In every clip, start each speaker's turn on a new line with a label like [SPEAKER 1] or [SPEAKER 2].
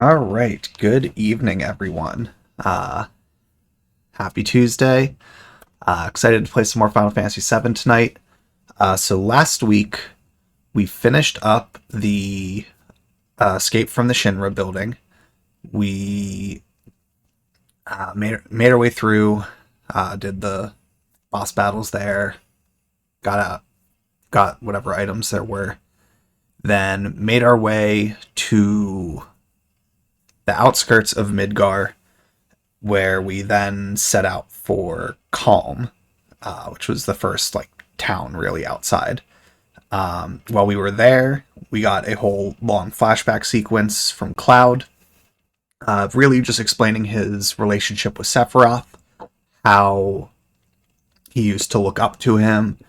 [SPEAKER 1] All right. Good evening, everyone. Uh, Happy Tuesday. Excited to play some more Final Fantasy VII tonight. So last week we finished up the escape from the Shinra building. We made our way through, did the boss battles there, got whatever items there were, then made our way to the outskirts of Midgar, where we then set out for Calm, which was the first town really outside. While we were there, we got a whole long flashback sequence from Cloud, really just explaining his relationship with Sephiroth, how he used to look up to him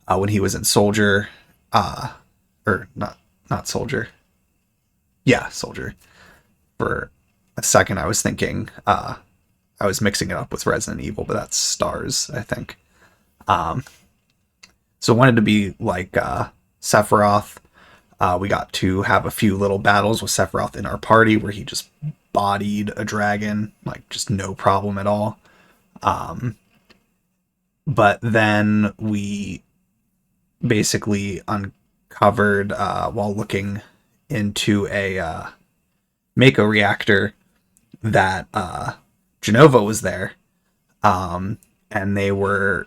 [SPEAKER 1] when he was in Soldier, or not Soldier, yeah, Soldier. For a second, I was thinking I was mixing it up with Resident Evil, but that's Stars, I think. Um, so wanted to be like Sephiroth. We got to have a few little battles with Sephiroth in our party where he just bodied a dragon, like just no problem at all. Um, but then we basically uncovered while looking into a Mako reactor that Genova was there, and they were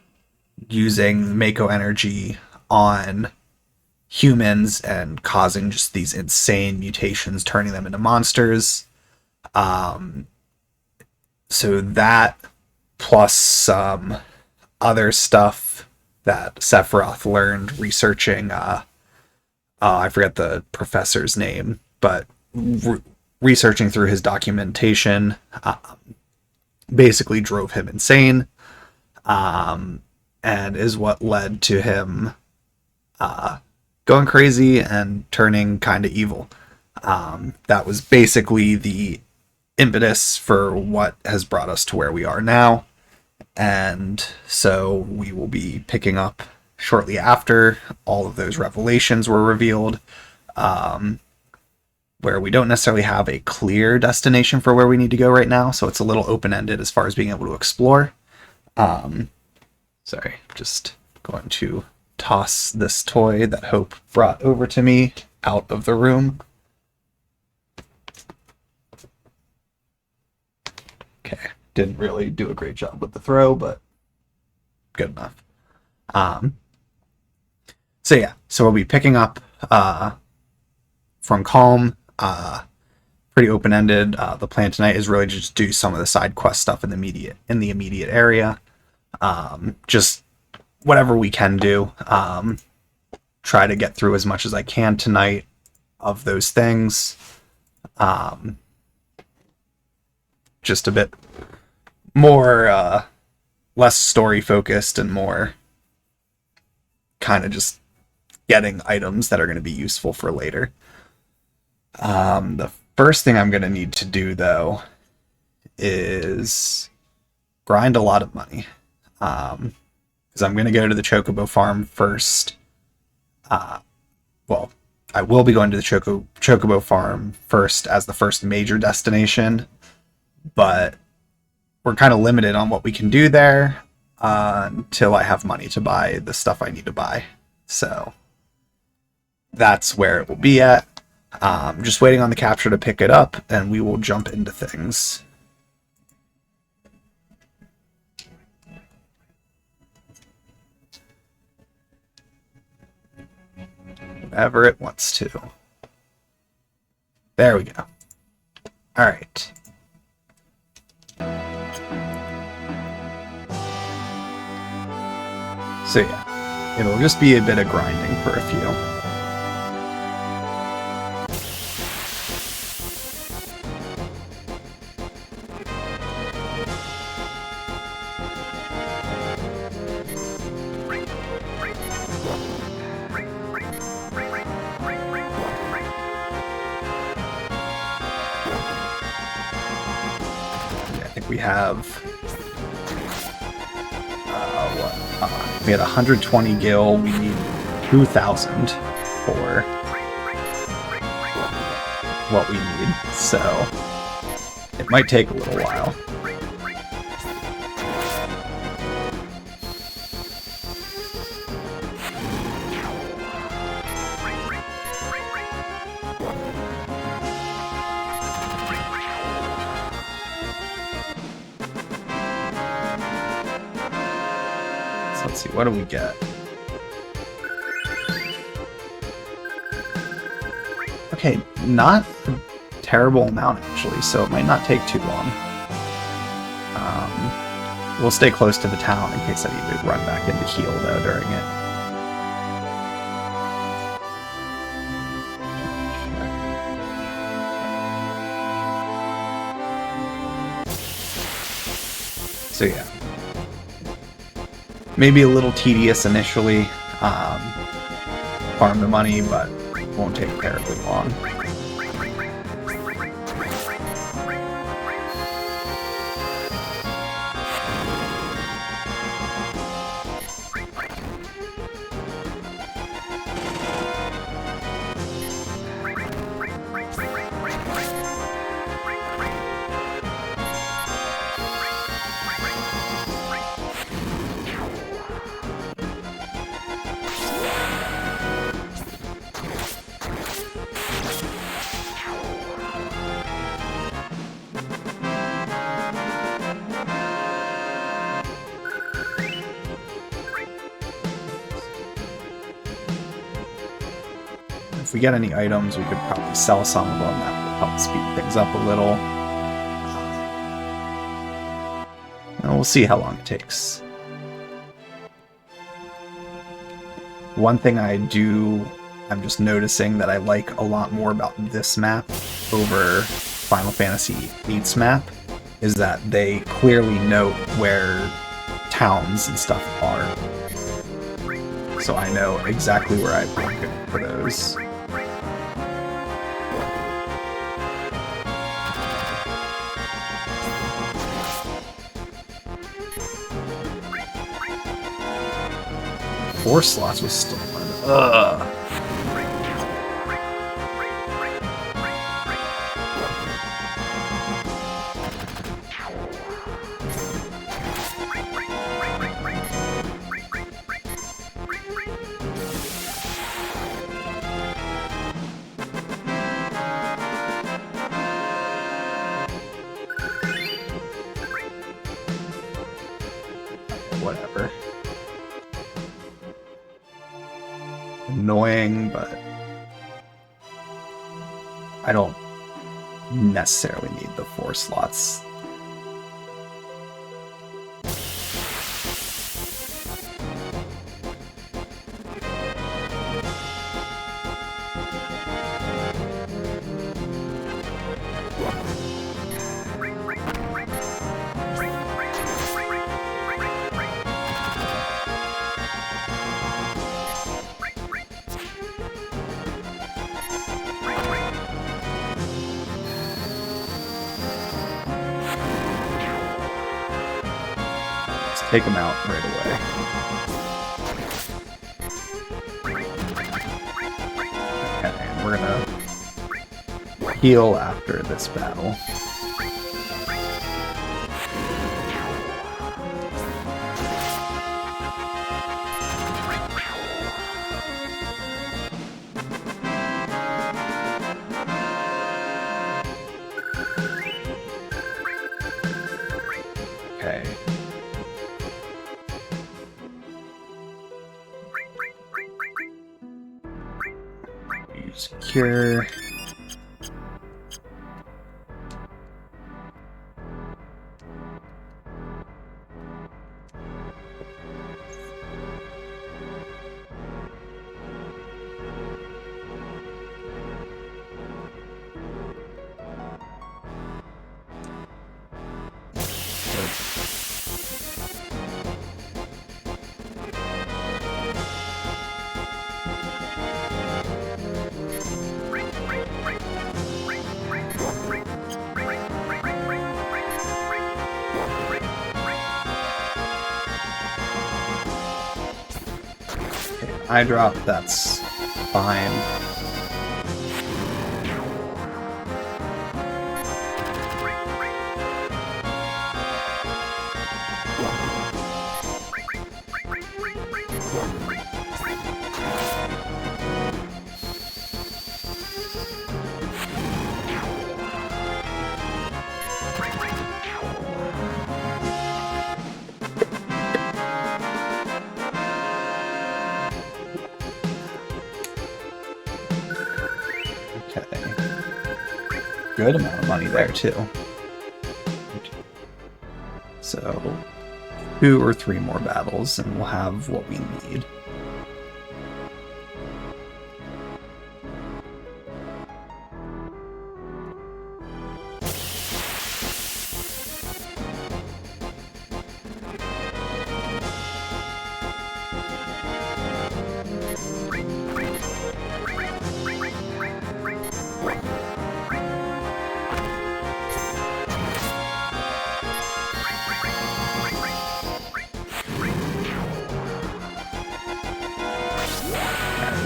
[SPEAKER 1] using Mako energy on humans and causing just these insane mutations, turning them into monsters. Um, so that plus some other stuff that Sephiroth learned researching. I forget the professor's name, but researching through his documentation basically drove him insane, and is what led to him going crazy and turning kind of evil. That was basically the impetus for what has brought us to where we are now. And so we will be picking up shortly after all of those revelations were revealed, where we don't necessarily have a clear destination for where we need to go right now. So it's a little open-ended as far as being able to explore. Sorry, just going to toss this toy that Hope brought over to me out of the room. Okay, didn't really do a great job with the throw, but good enough. So yeah, so we'll be picking up from Calm. Pretty open-ended. The plan tonight is really just do some of the side quest stuff in the immediate area. Just whatever we can do. Try to get through as much as I can tonight of those things. Just a bit more less story focused and more kind of just getting items that are going to be useful for later. The first thing I'm going to need to do, though, is grind a lot of money. Because I'm going to go to the Chocobo farm first. Well, I will be going to the Chocobo farm first as the first major destination, but we're kind of limited on what we can do there until I have money to buy the stuff I need to buy. So that's where it will be at. Just waiting on the capture to pick it up, and we will jump into things. Whenever it wants to. There we go. Alright. So yeah, it'll just be a bit of grinding for a few. We have we had 120 gil. We need 2,000 for what we need, so it might take a little while. So let's see, what do we get? Okay, not a terrible amount actually, so it might not take too long. We'll stay close to the town in case I need to run back into heal though during it. So yeah. Maybe a little tedious initially, farm the money, but it won't take terribly long. If we get any items, we could probably sell some of them. That will help speed things up a little. And we'll see how long it takes. One thing I'm just noticing that I like a lot more about this map over Final Fantasy VIII's map is that they clearly note where towns and stuff are. So I know exactly where I look for those. Four slots was stolen. Ugh. Whatever. Annoying, but I don't necessarily need the 4 slots. Take them out right away. Okay, and we're gonna heal after this battle. Okay. Cure. Eye drop, that's fine. good amount of money there, too. So, 2 or 3 more battles, and we'll have what we need.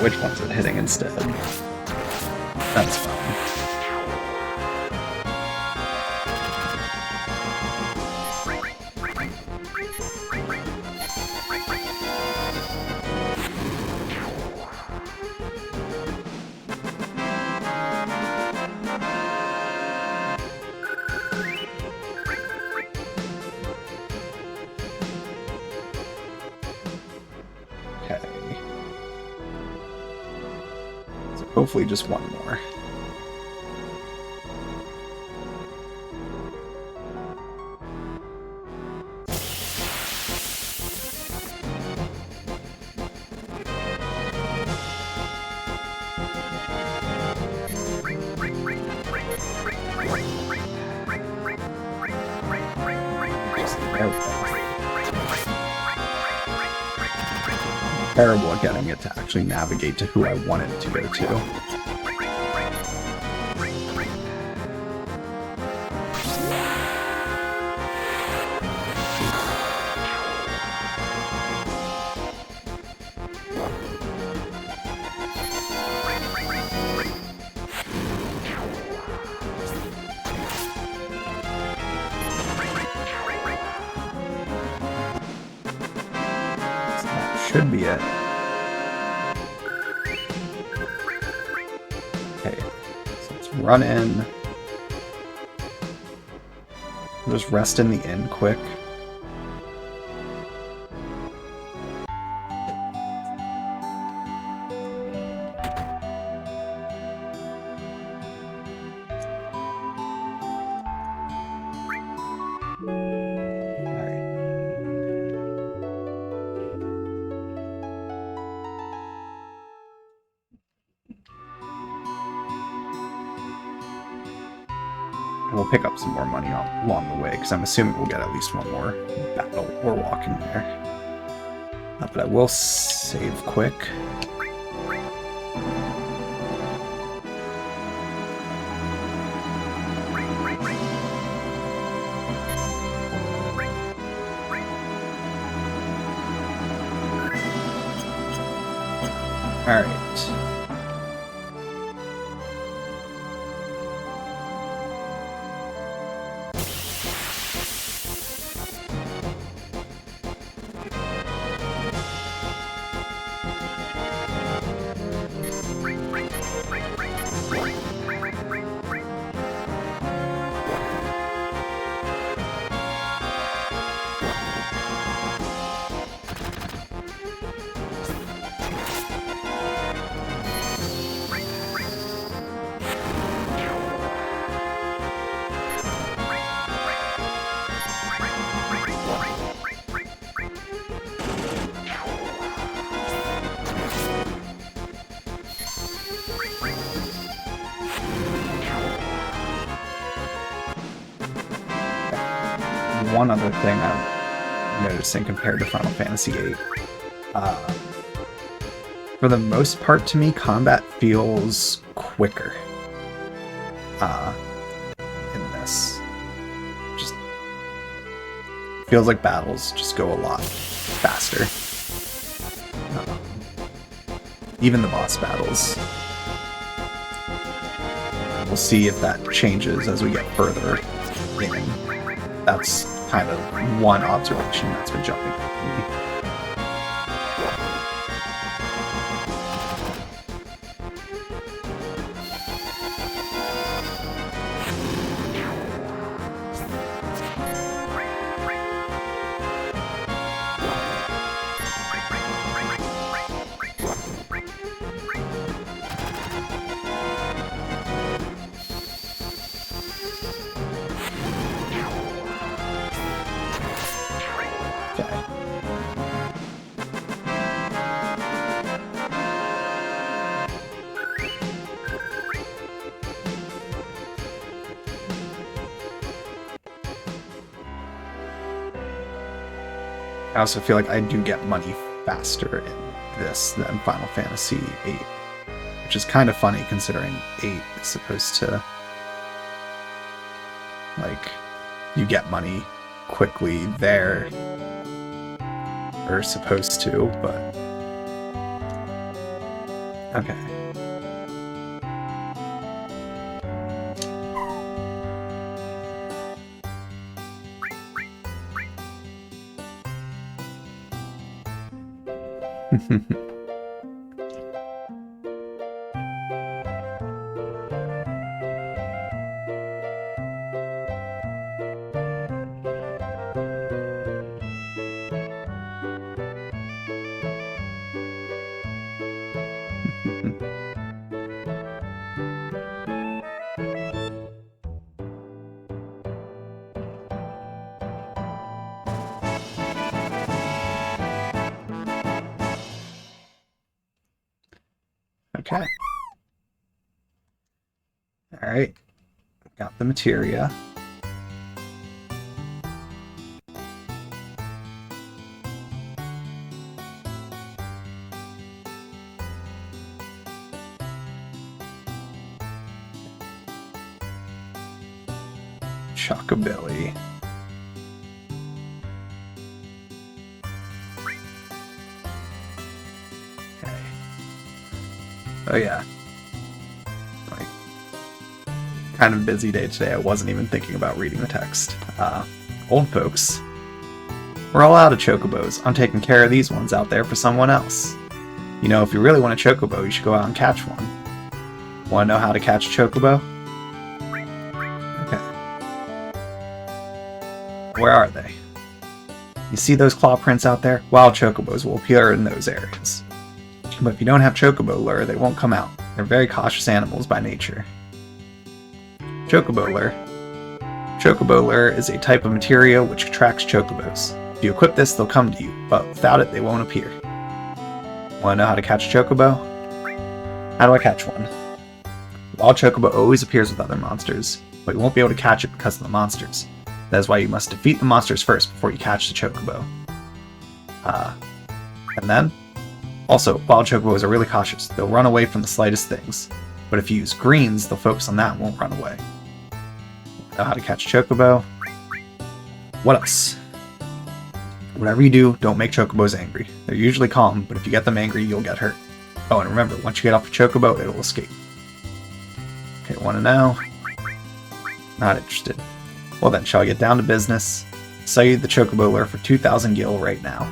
[SPEAKER 1] Which one's it hitting instead? That's fine. Hopefully just one more. Terrible at getting it to actually navigate to who I want it to go to. Should be it. Okay, so let's run in. We'll just rest in the inn quick. We'll pick up some more money along the way, because I'm assuming we'll get at least one more battle or walk in there. But I will save quick. Alright. One other thing I'm noticing compared to Final Fantasy VIII. For the most part, to me, combat feels quicker in this. Just feels like battles just go a lot faster. Even the boss battles. We'll see if that changes as we get further in. That's kind of one observation that's been jumping out at me. I also feel like I do get money faster in this than Final Fantasy VIII, which is kind of funny considering 8 is supposed to, like, you get money quickly there, or supposed to, but okay. Okay. Alright. Got the materia. Chocobilly. Okay. Oh yeah. Like, kind of busy day today. I wasn't even thinking about reading the text. Old folks. We're all out of chocobos. I'm taking care of these ones out there for someone else. You know, if you really want a chocobo, you should go out and catch one. Want to know how to catch a chocobo? Okay. Where are they? You see those claw prints out there? Wild chocobos will appear in those areas. But if you don't have chocobo lure, they won't come out. They're very cautious animals by nature. Chocobo lure. Chocobo lure is a type of materia which attracts chocobos. If you equip this, they'll come to you, but without it, they won't appear. Want to know how to catch a chocobo? How do I catch one? Wild chocobo always appears with other monsters, but you won't be able to catch it because of the monsters. That is why you must defeat the monsters first before you catch the chocobo. And then? Also, wild chocobos are really cautious. They'll run away from the slightest things. But if you use greens, they'll focus on that and won't run away. Know how to catch chocobo? What else? Whatever you do, don't make chocobos angry. They're usually calm, but if you get them angry, you'll get hurt. Oh, and remember, once you get off a chocobo, it'll escape. Okay, want to know? Not interested. Well then, shall I get down to business? Sell you the chocobo lure for 2,000 gil right now.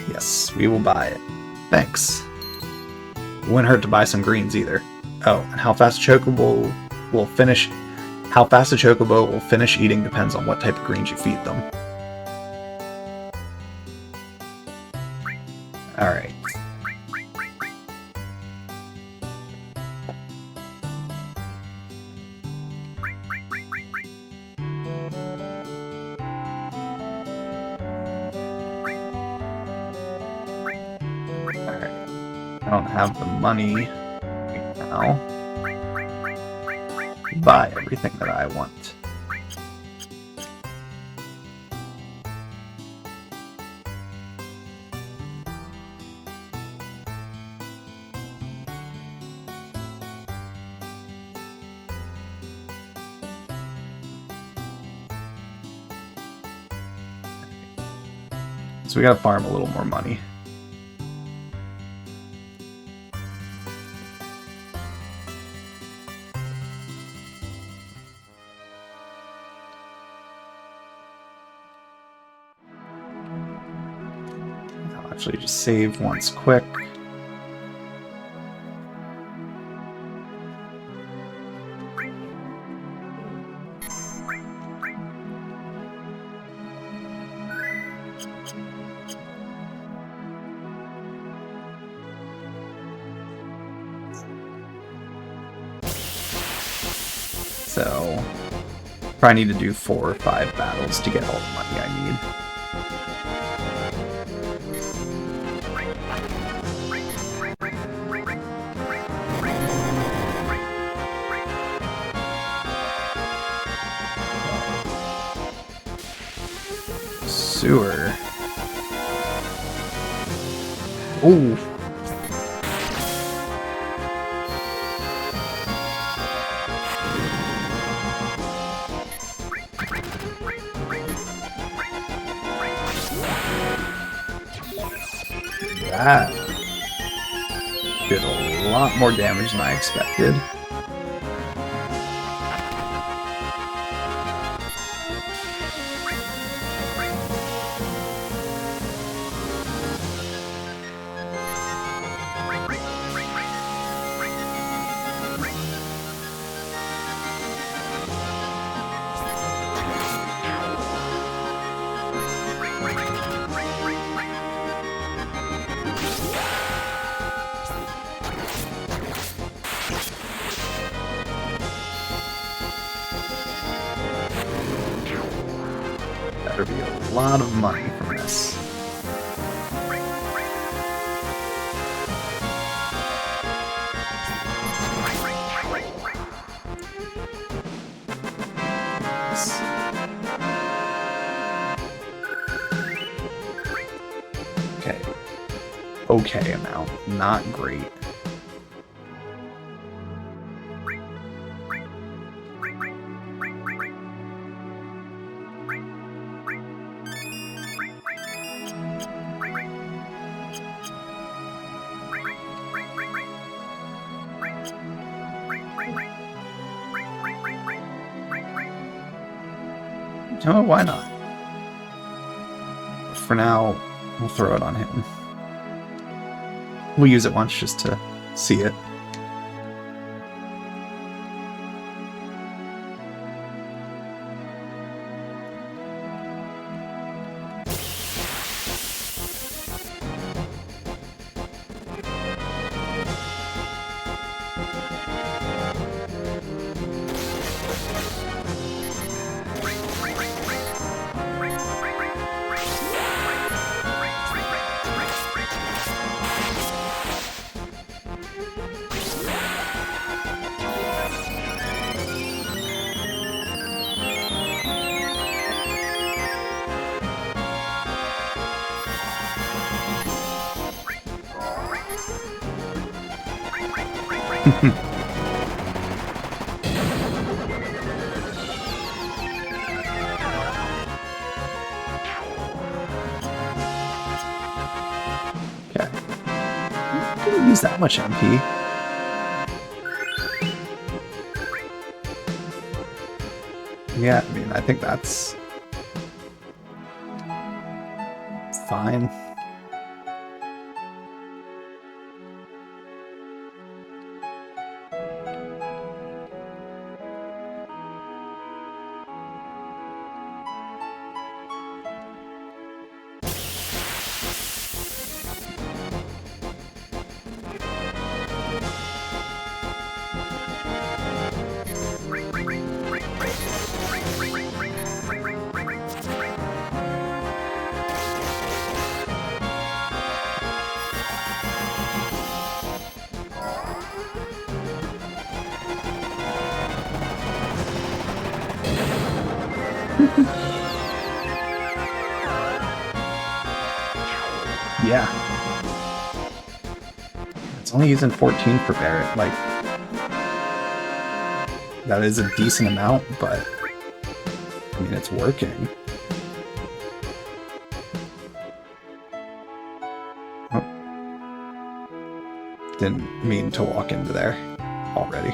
[SPEAKER 1] Yes, we will buy it. Thanks. It wouldn't hurt to buy some greens either. Oh, and how fast a chocobo will finish eating depends on what type of greens you feed them. Alright. I don't have the money right now to buy everything that I want. So we gotta farm a little more money. Actually just save once quick. So probably need to do 4 or 5 battles to get all the money I need. Sewer. Ooh. That did a lot more damage than I expected. Better be a lot of money from this. Okay. Okay amount. Not great. Oh, why not? For now, we'll throw it on him. We'll use it once just to see it. Okay. Didn't use that much MP. Yeah, I mean, I think that's fine. Yeah. It's only using 14 for Barret. Like, that is a decent amount, but I mean, it's working. Oh. Didn't mean to walk into there already.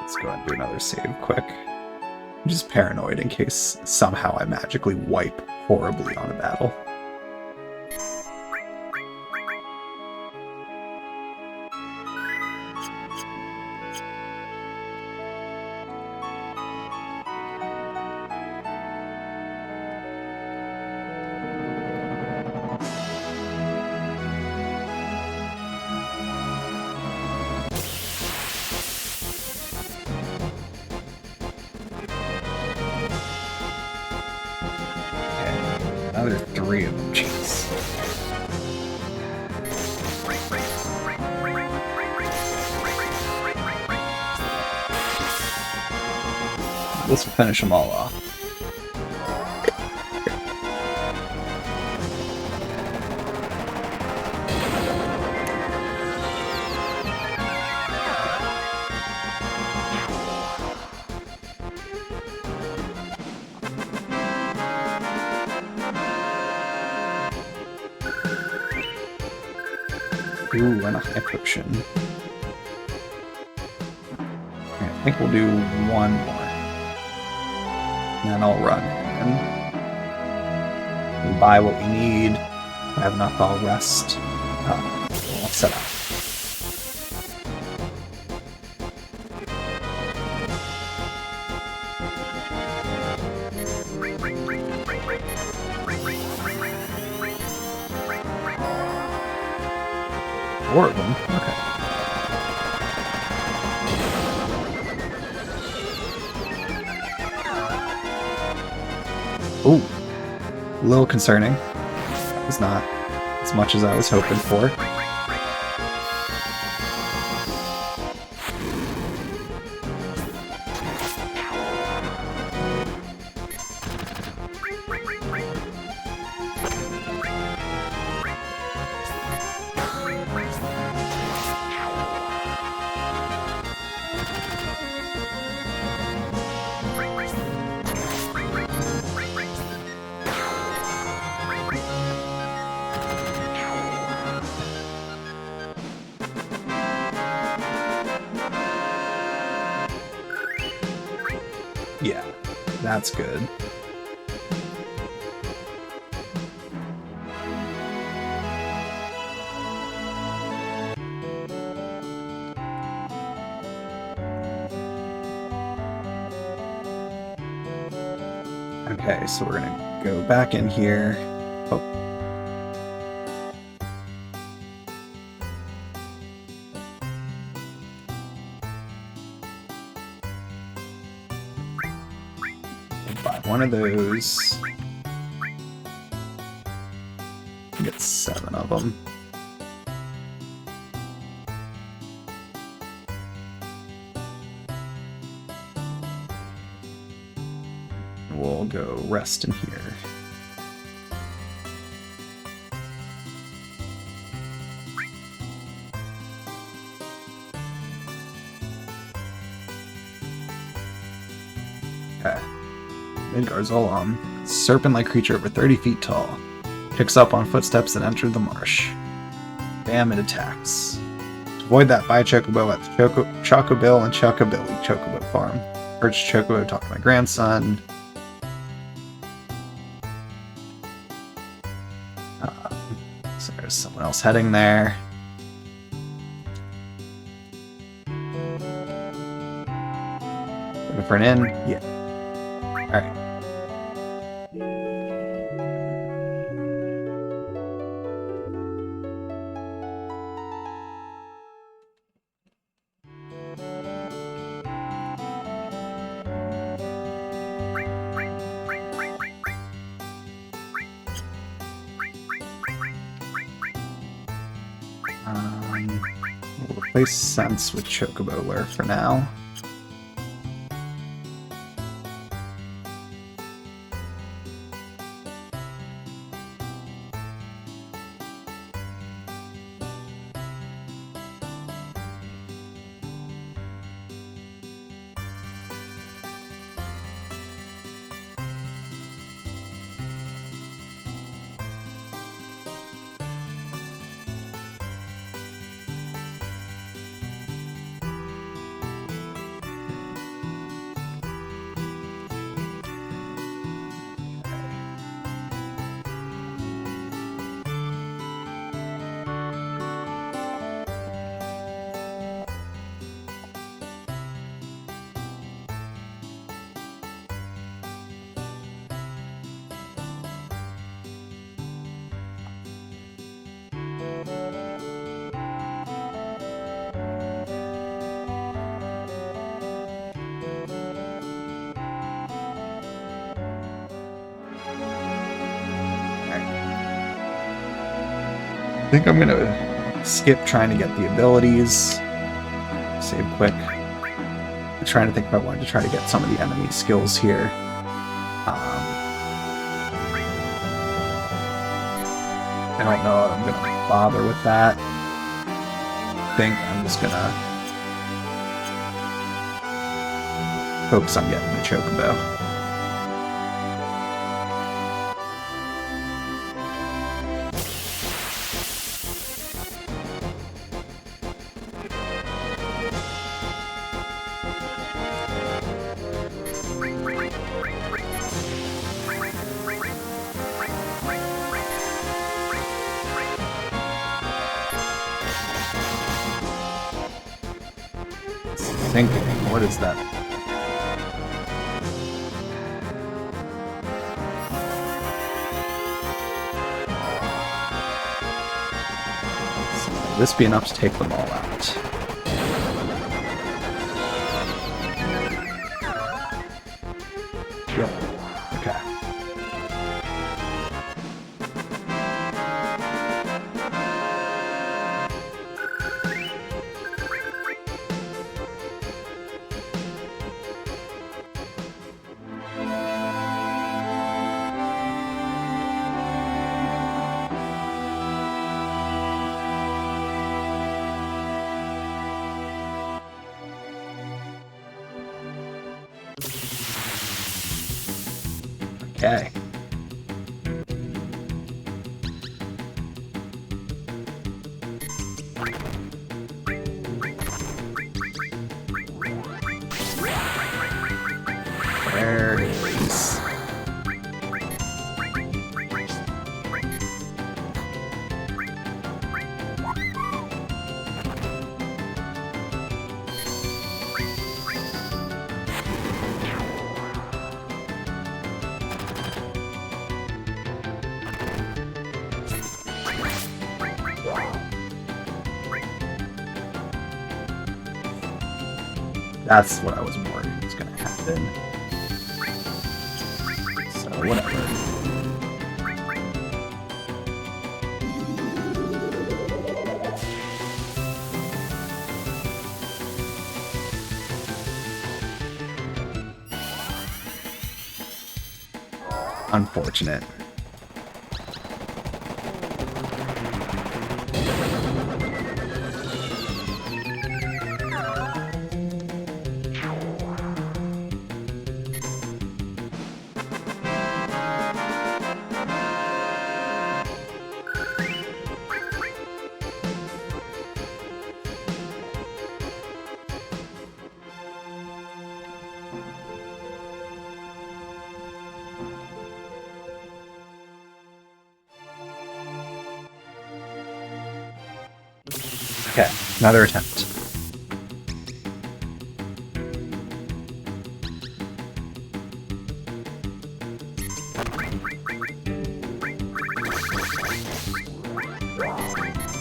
[SPEAKER 1] Let's go ahead and do another save quick. I'm just paranoid in case somehow I magically wipe horribly on a battle. Another 3 of them, jeez. This will finish them all off. Ooh, and a high potion. Okay, I think we'll do one more. And then I'll run. And we buy what we need. I have enough, I'll rest. I'll set up. Four of them? Okay. Ooh. A little concerning. That was not as much as I was hoping for. Yeah, that's good. Okay, so we're gonna go back in here. Oh. Buy one of those. Get 7 of them. We'll go rest in here. Okay. Midgard's Olam. Serpent-like creature over 30 feet tall. Picks up on footsteps that enter the marsh. Bam, it attacks. To avoid that, buy a Chocobo at the Chocobill and Chocobilly Chocobo Farm. Purchase Chocobo, talk to my grandson. So there's someone else heading there. Looking for an inn? Yeah. Alright. We'll replace Sense with Chocobo Lure for now. I think I'm gonna skip trying to get the abilities. Save quick. I'm trying to think if I wanted to try to get some of the enemy skills here. I don't know if I'm gonna bother with that. I think I'm just gonna focus on getting the Chocobo. thinking. What is that? So, this be enough to take them all out. Yep. Okay. Okay. There it is. That's what I was worried was going to happen. So, whatever. Unfortunate. Okay, another attempt.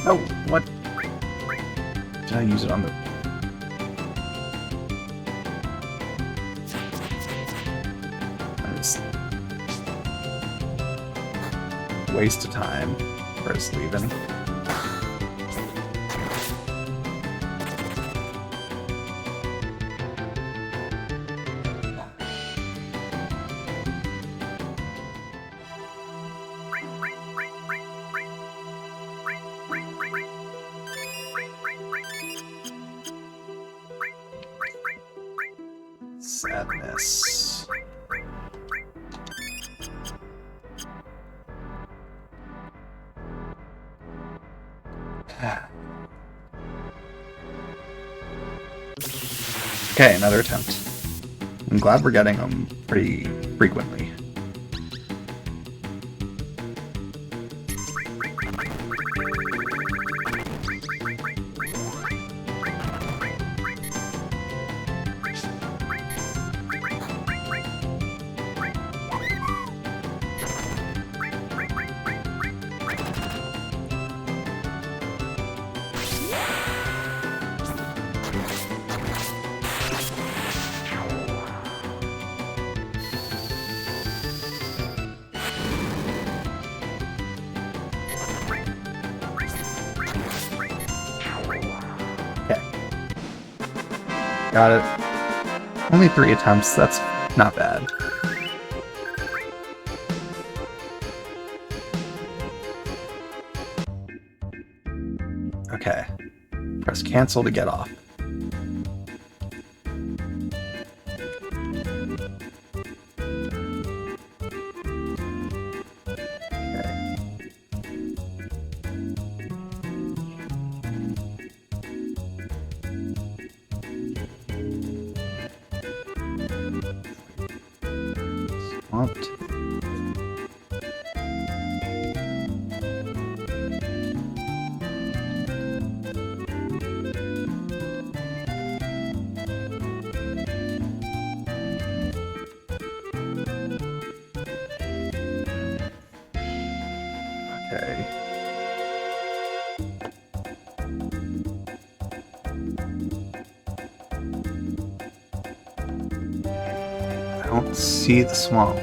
[SPEAKER 1] Oh, what? Did I use it on the... That's... waste of time. Where's leaving? Sadness. Okay, another attempt. I'm glad we're getting them pretty frequently. Got it. Only 3 attempts, that's not bad. Okay. Press cancel to get off. Swamped. Okay. I don't see the swamp.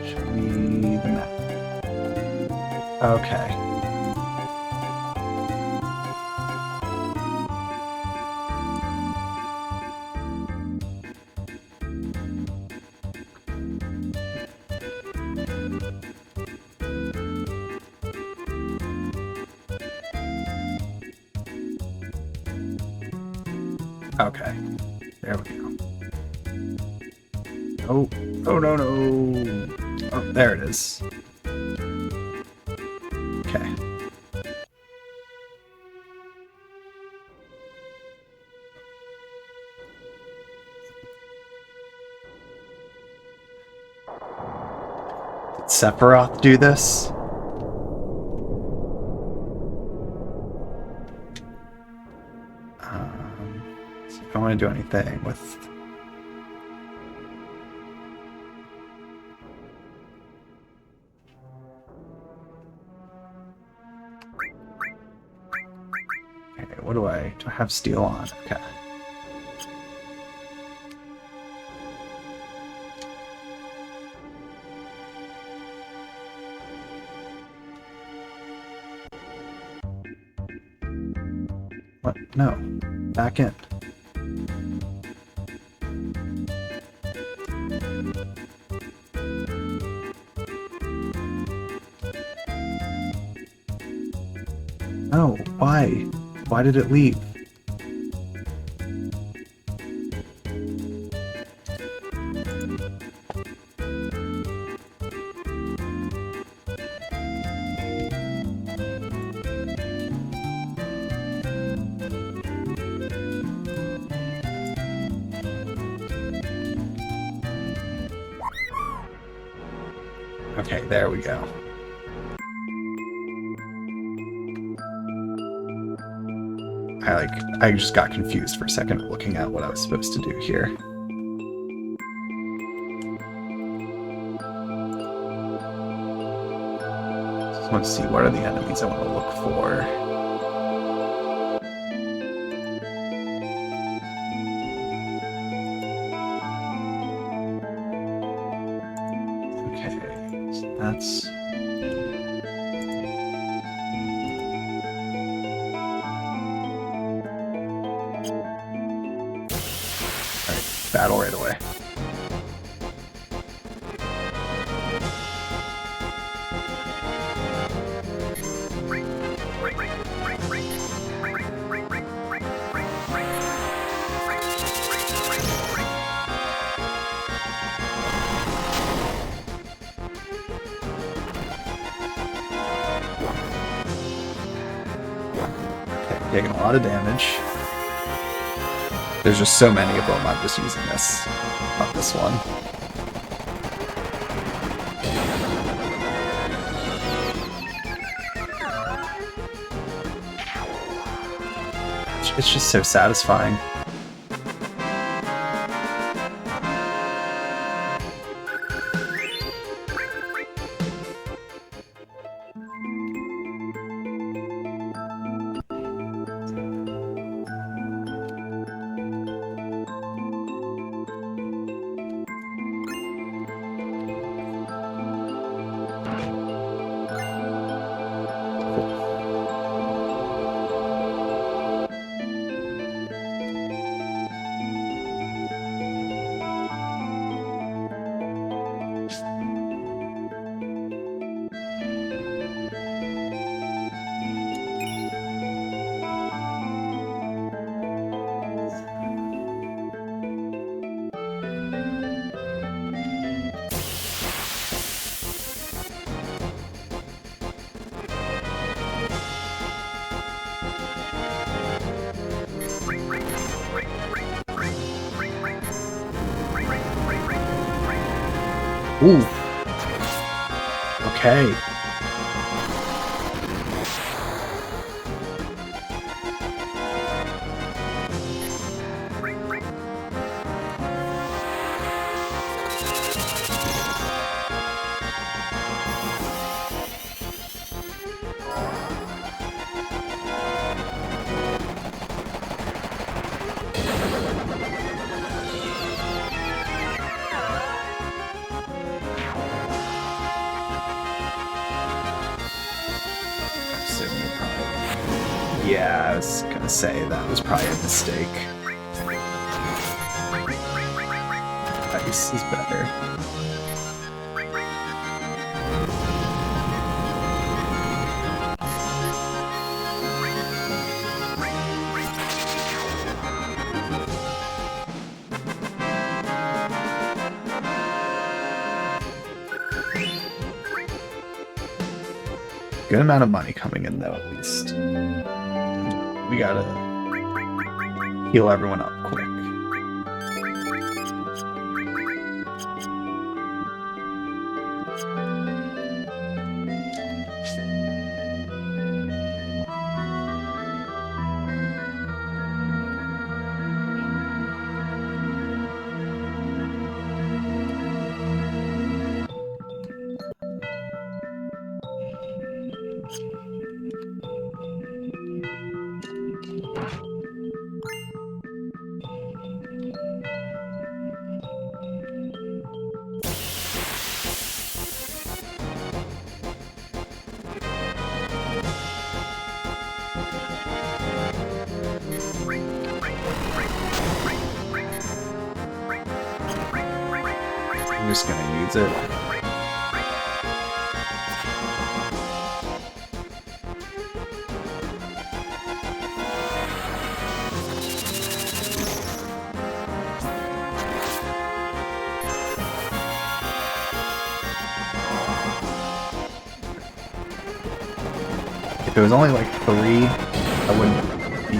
[SPEAKER 1] Show me the map. Okay. Okay. There we go. Oh, oh no, no. Oh, there it is. Okay. Did Sephiroth do this? So I don't want to do anything with... Okay, what do I have steel on? Okay. What? No. Back in. No, why? Why did it leave? Okay, there we go. I just got confused for a second looking at what I was supposed to do here. Just want to see what are the enemies I want to look for. Okay, so that's... battle right away. Okay, taking a lot of damage. There's just so many of them, I'm just using this on this one. It's just so satisfying. Ooh. Okay. Yeah, I was gonna say that was probably a mistake. Ice is better. Good amount of money coming in, though, at least. We gotta heal everyone up quick. I'm just gonna use it. If it was only like 3, I wouldn't be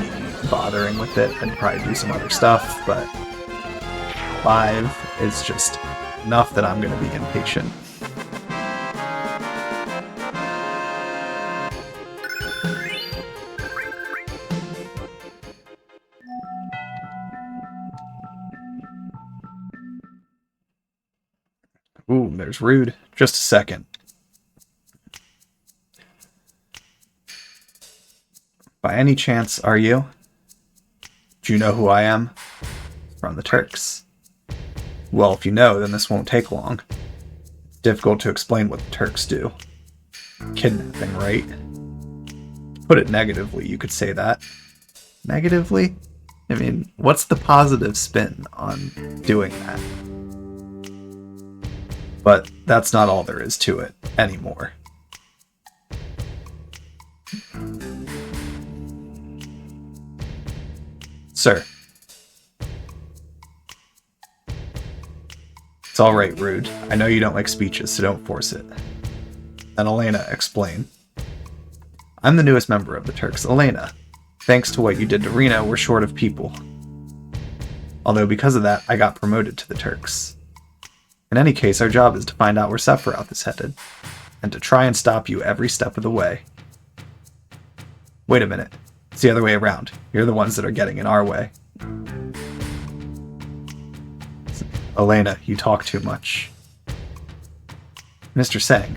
[SPEAKER 1] bothering with it. I'd probably do some other stuff, but 5 is just enough that I'm going to be impatient. Ooh, there's Rude. Just a second. By any chance, are you? Do you know who I am? From the Turks. Well, if you know, then this won't take long. It's difficult to explain what the Turks do. Kidnapping, right? To put it negatively, you could say that. Negatively? I mean, what's the positive spin on doing that? But that's not all there is to it anymore. Sir. It's alright, Rude. I know you don't like speeches, so don't force it. And Elena, explain. I'm the newest member of the Turks, Elena. Thanks to what you did to Reno, we're short of people. Although because of that, I got promoted to the Turks. In any case, our job is to find out where Sephiroth is headed, and to try and stop you every step of the way. Wait a minute. It's the other way around. You're the ones that are getting in our way. Elena, you talk too much. Mr. Zhang.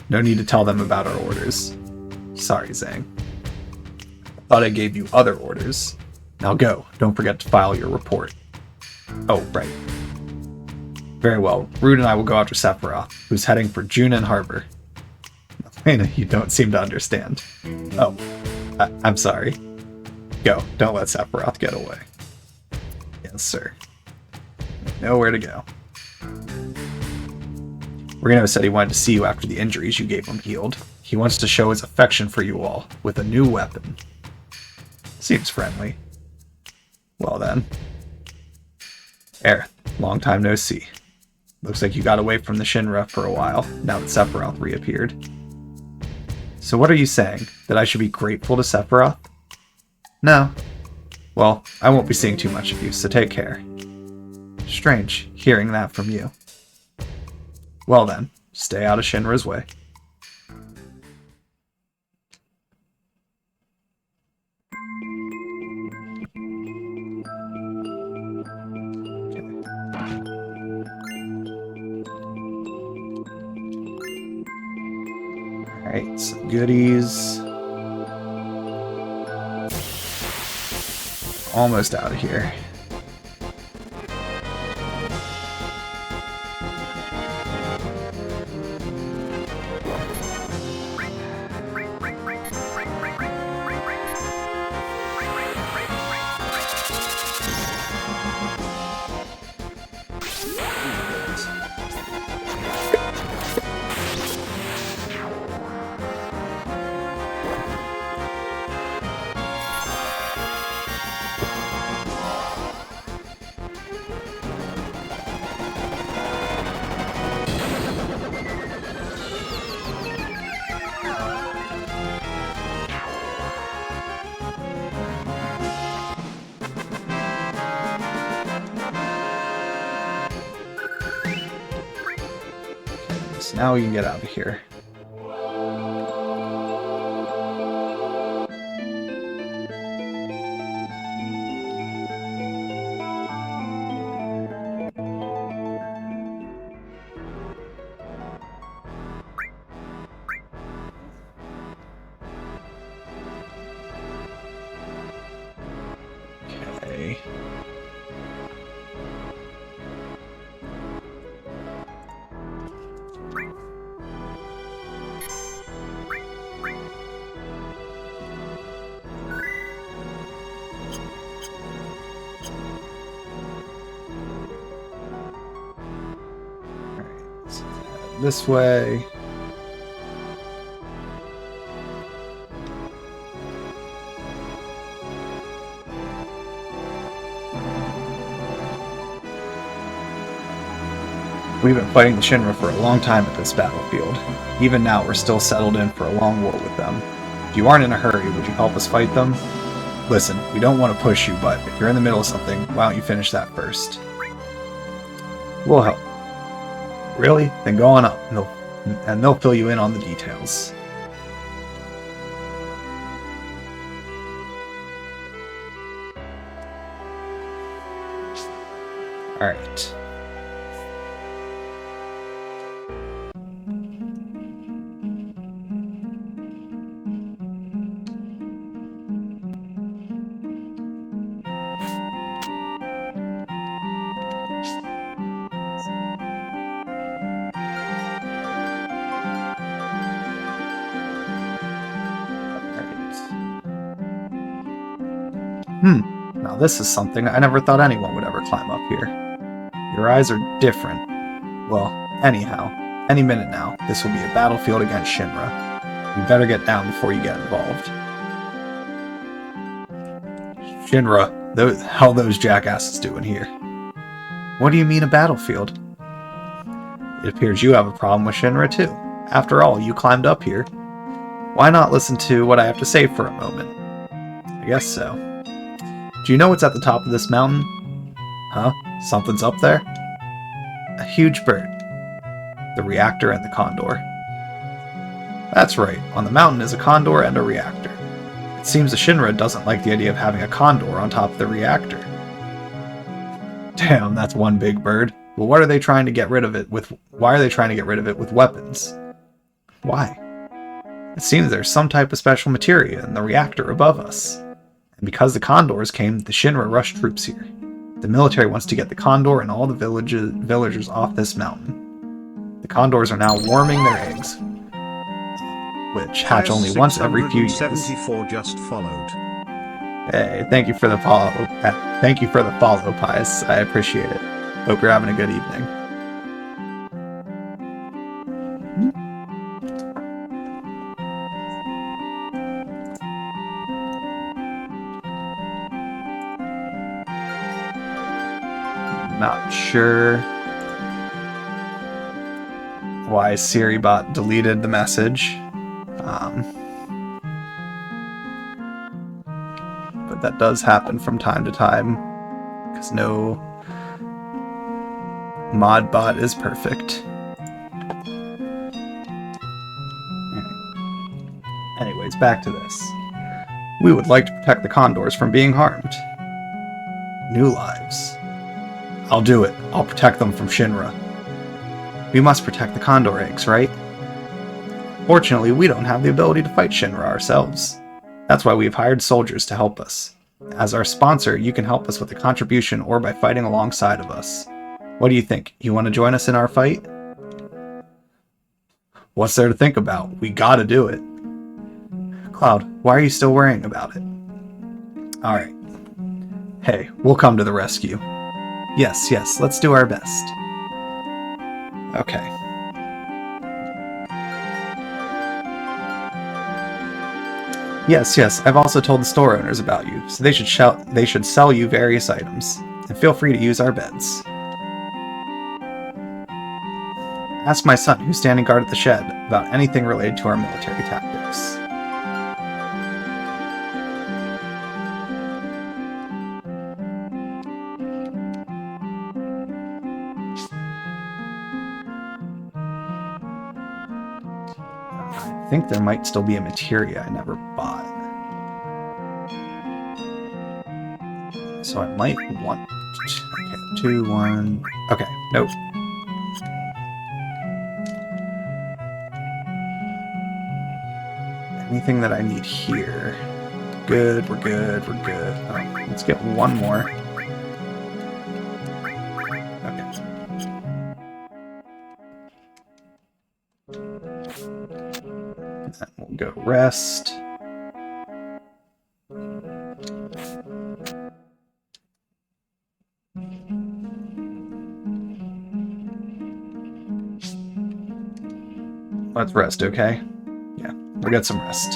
[SPEAKER 1] No need to tell them about our orders. Sorry, Zhang. Thought I gave you other orders. Now go. Don't forget to file your report. Oh, right. Very well. Rude and I will go after Sephiroth, who's heading for Junon Harbor. Elena, you don't seem to understand. Oh, I'm sorry. Go. Don't let Sephiroth get away. Yes, sir. Nowhere to go. Reno said he wanted to see you after the injuries you gave him healed. He wants to show his affection for you all with a new weapon. Seems friendly. Well then. Aerith, long time no see. Looks like you got away from the Shinra for a while, now that Sephiroth reappeared. So what are you saying? That I should be grateful to Sephiroth? No. Well, I won't be seeing too much of you, so take care. Strange, hearing that from you. Well then, stay out of Shinra's way. Alright, some goodies. Almost out of here. now we can get out of here. Okay. This way. We've been fighting the Shinra for a long time at this battlefield. Even now, we're still settled in for a long war with them. If you aren't in a hurry, would you help us fight them? Listen, we don't want to push you, but if you're in the middle of something, why don't you finish that first? We'll help. Really? Then go on up, and they'll fill you in on the details. Alright. Now this is something I never thought anyone would ever climb up here. Your eyes are different. Well, anyhow, any minute now, this will be a battlefield against Shinra. You better get down before you get involved. Shinra, the hell those jackasses doing here? What do you mean a battlefield? It appears you have a problem with Shinra too. After all, you climbed up here. Why not listen to what I have to say for a moment? I guess so. Do you know what's at the top of this mountain? Huh? Something's up there? A huge bird. The reactor and the condor. That's right. On the mountain is a condor and a reactor. It seems the Shinra doesn't like the idea of having a condor on top of the reactor. Damn, that's one big bird. Well, what are they trying to get rid of it with? Why are they trying to get rid of it with weapons? Why? It seems there's some type of special materia in the reactor above us. And because the condors came, the Shinra rushed troops here. The military wants to get the condor and all the villagers off this mountain. The condors are now warming their eggs, which hatch only once every few years.
[SPEAKER 2] 674 just followed.
[SPEAKER 1] Hey, thank you for the follow. Thank you for the follow, Pius. I appreciate it. Hope you're having a good evening. Not sure why SiriBot deleted the message. But that does happen from time to time, because no modbot is perfect. Anyways, back to this. We would like to protect the condors from being harmed. New lives. I'll do it. I'll protect them from Shinra. We must protect the condor eggs, right? Fortunately, we don't have the ability to fight Shinra ourselves. That's why we've hired soldiers to help us. As our sponsor, you can help us with a contribution or by fighting alongside of us. What do you think? You want to join us in our fight? What's there to think about? We gotta do it. Cloud, why are you still worrying about it? Alright. Hey, we'll come to the rescue. Yes, let's do our best. Okay. Yes, I've also told the store owners about you, so they should sell you various items. And feel free to use our beds. Ask my son, who's standing guard at the shed, about anything related to our military tactics. think there might still be a materia I never bought. So I might want... Okay, 2, 1... Okay, nope. Anything that I need here? Good, we're good, we're good. Oh, let's get one more. Okay. Then we'll go rest. Let's rest, okay? Yeah, we'll get some rest.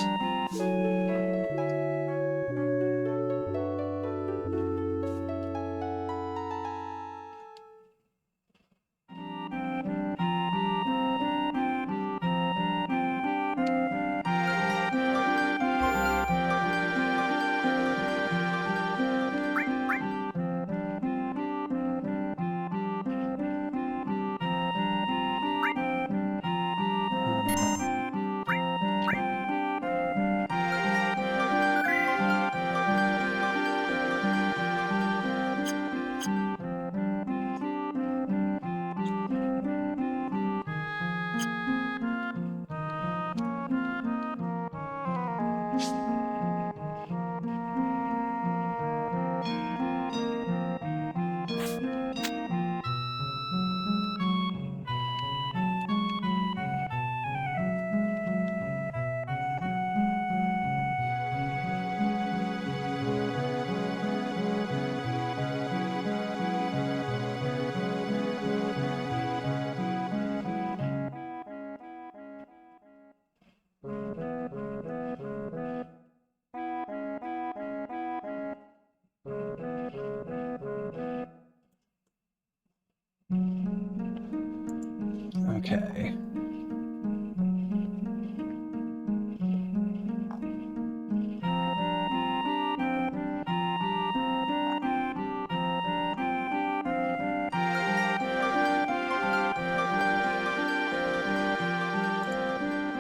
[SPEAKER 1] Okay.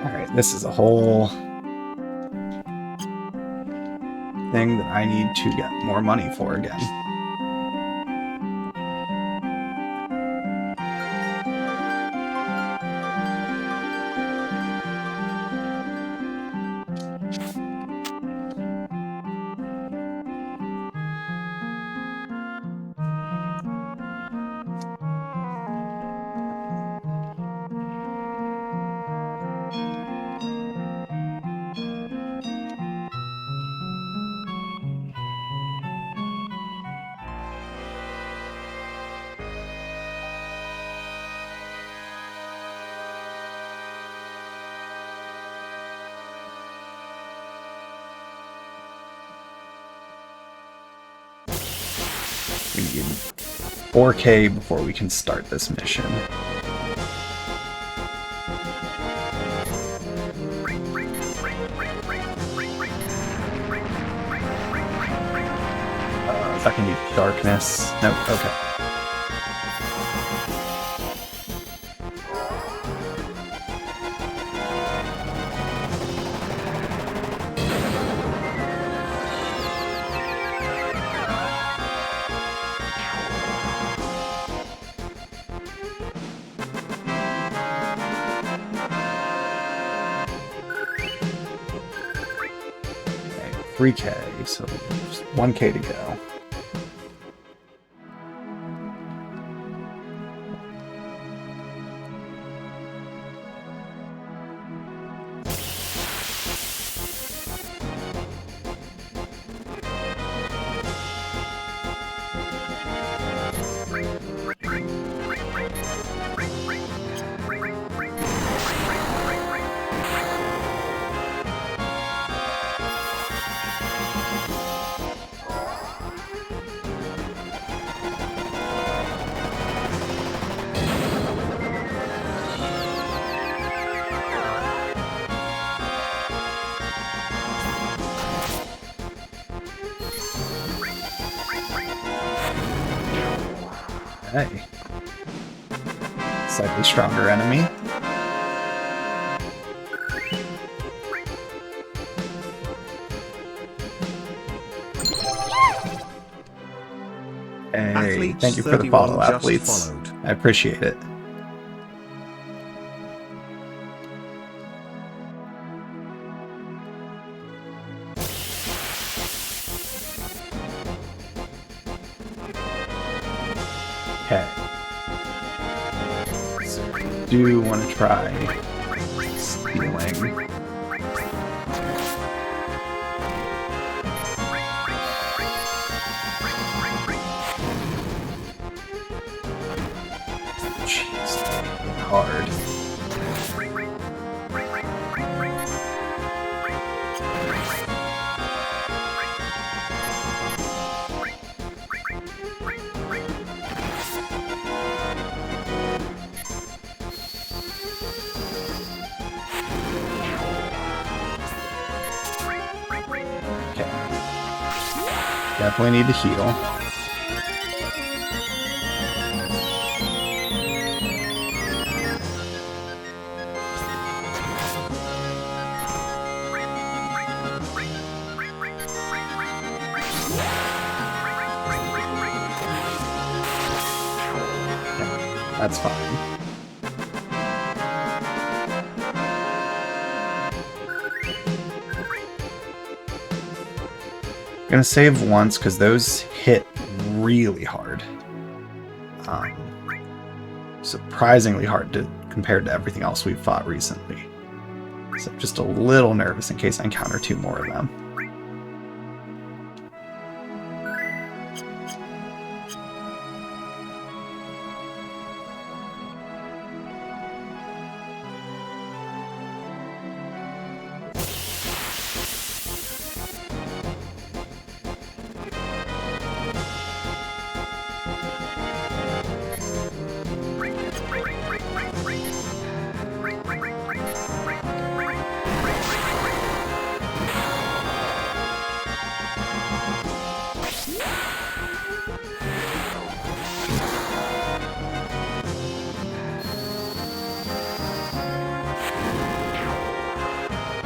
[SPEAKER 1] Alright, this is a whole thing that I need to get more money for again. We need 4K before we can start this mission. Is that gonna be darkness? No, okay. Okay, 3K, so just 1K to go. Hey. Slightly stronger enemy.
[SPEAKER 2] Athletes
[SPEAKER 1] Thank you for the follow,
[SPEAKER 2] 31 just
[SPEAKER 1] athletes.
[SPEAKER 2] followed.
[SPEAKER 1] I appreciate it. Okay. So I do want to try stealing. Jeez, hard. Okay. Definitely need to heal. That's fine. I'm gonna save once because those hit really hard. Surprisingly hard compared to everything else we've fought recently. So I'm just a little nervous in case I encounter 2 more of them.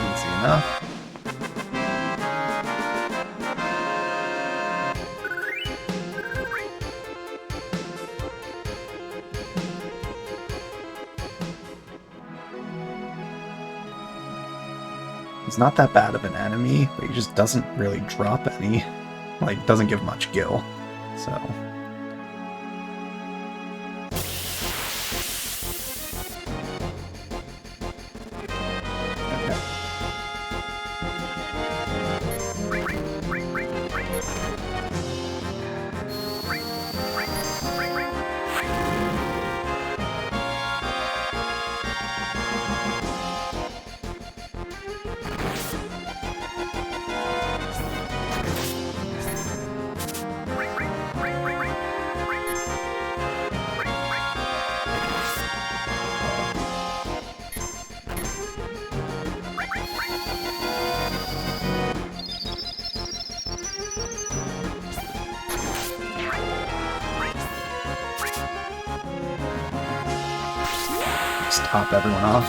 [SPEAKER 1] Easy enough. He's not that bad of an enemy, but he just doesn't really drop any. Like, doesn't give much gil. So... just top everyone off.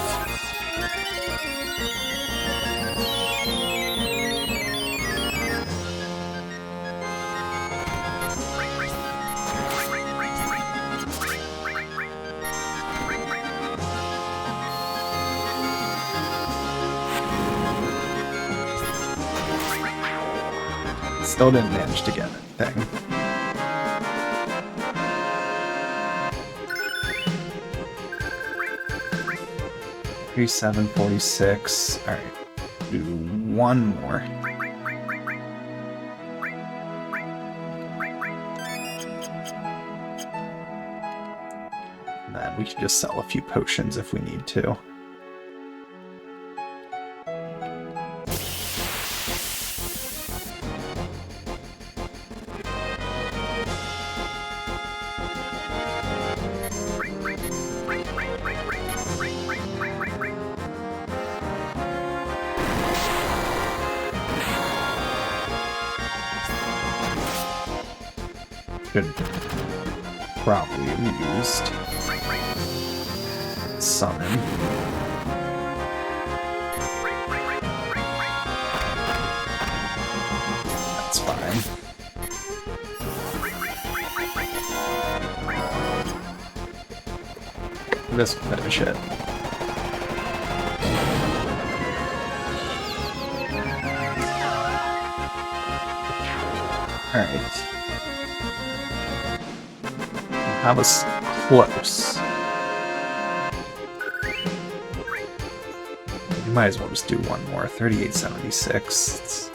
[SPEAKER 1] Still didn't manage to get anything. $37.46. All right, do one more. And then we can just sell a few potions if we need to. Should probably have used summon. That's fine. This will finish it. Alright. That was close. We might as well just do one more. 3876.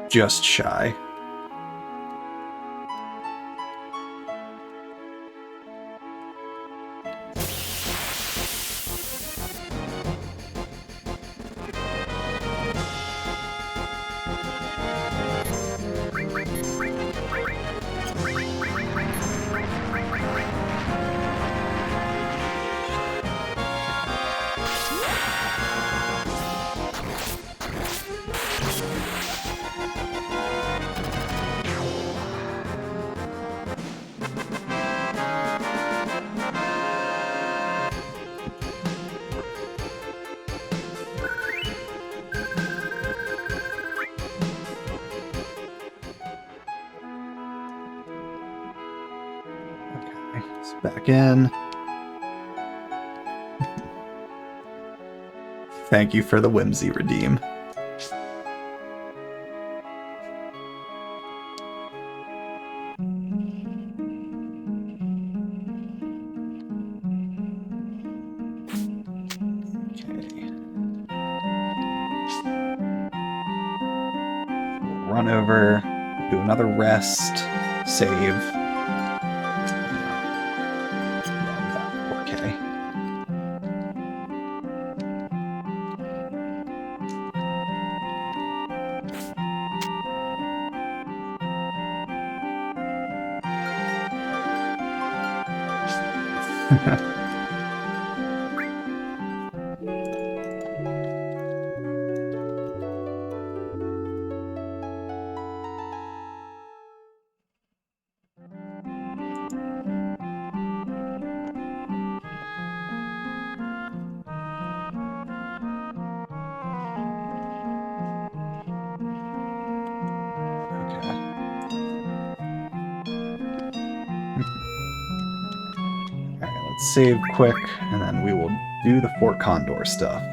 [SPEAKER 1] It's just shy. Back in. Thank you for the whimsy, Redeem. Okay. We'll run over, do another rest, save. Save quick, and then we will do the Fort Condor stuff.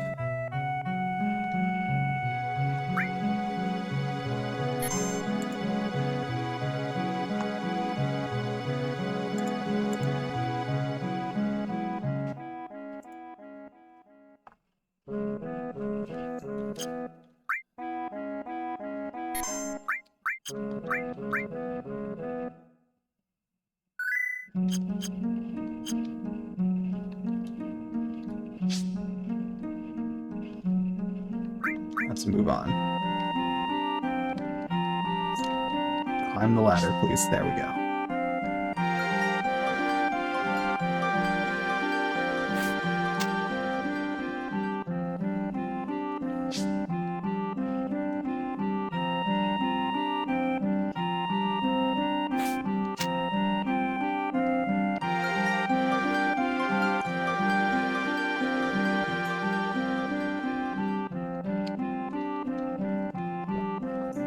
[SPEAKER 1] Let's move on. Climb the ladder, please. There we go.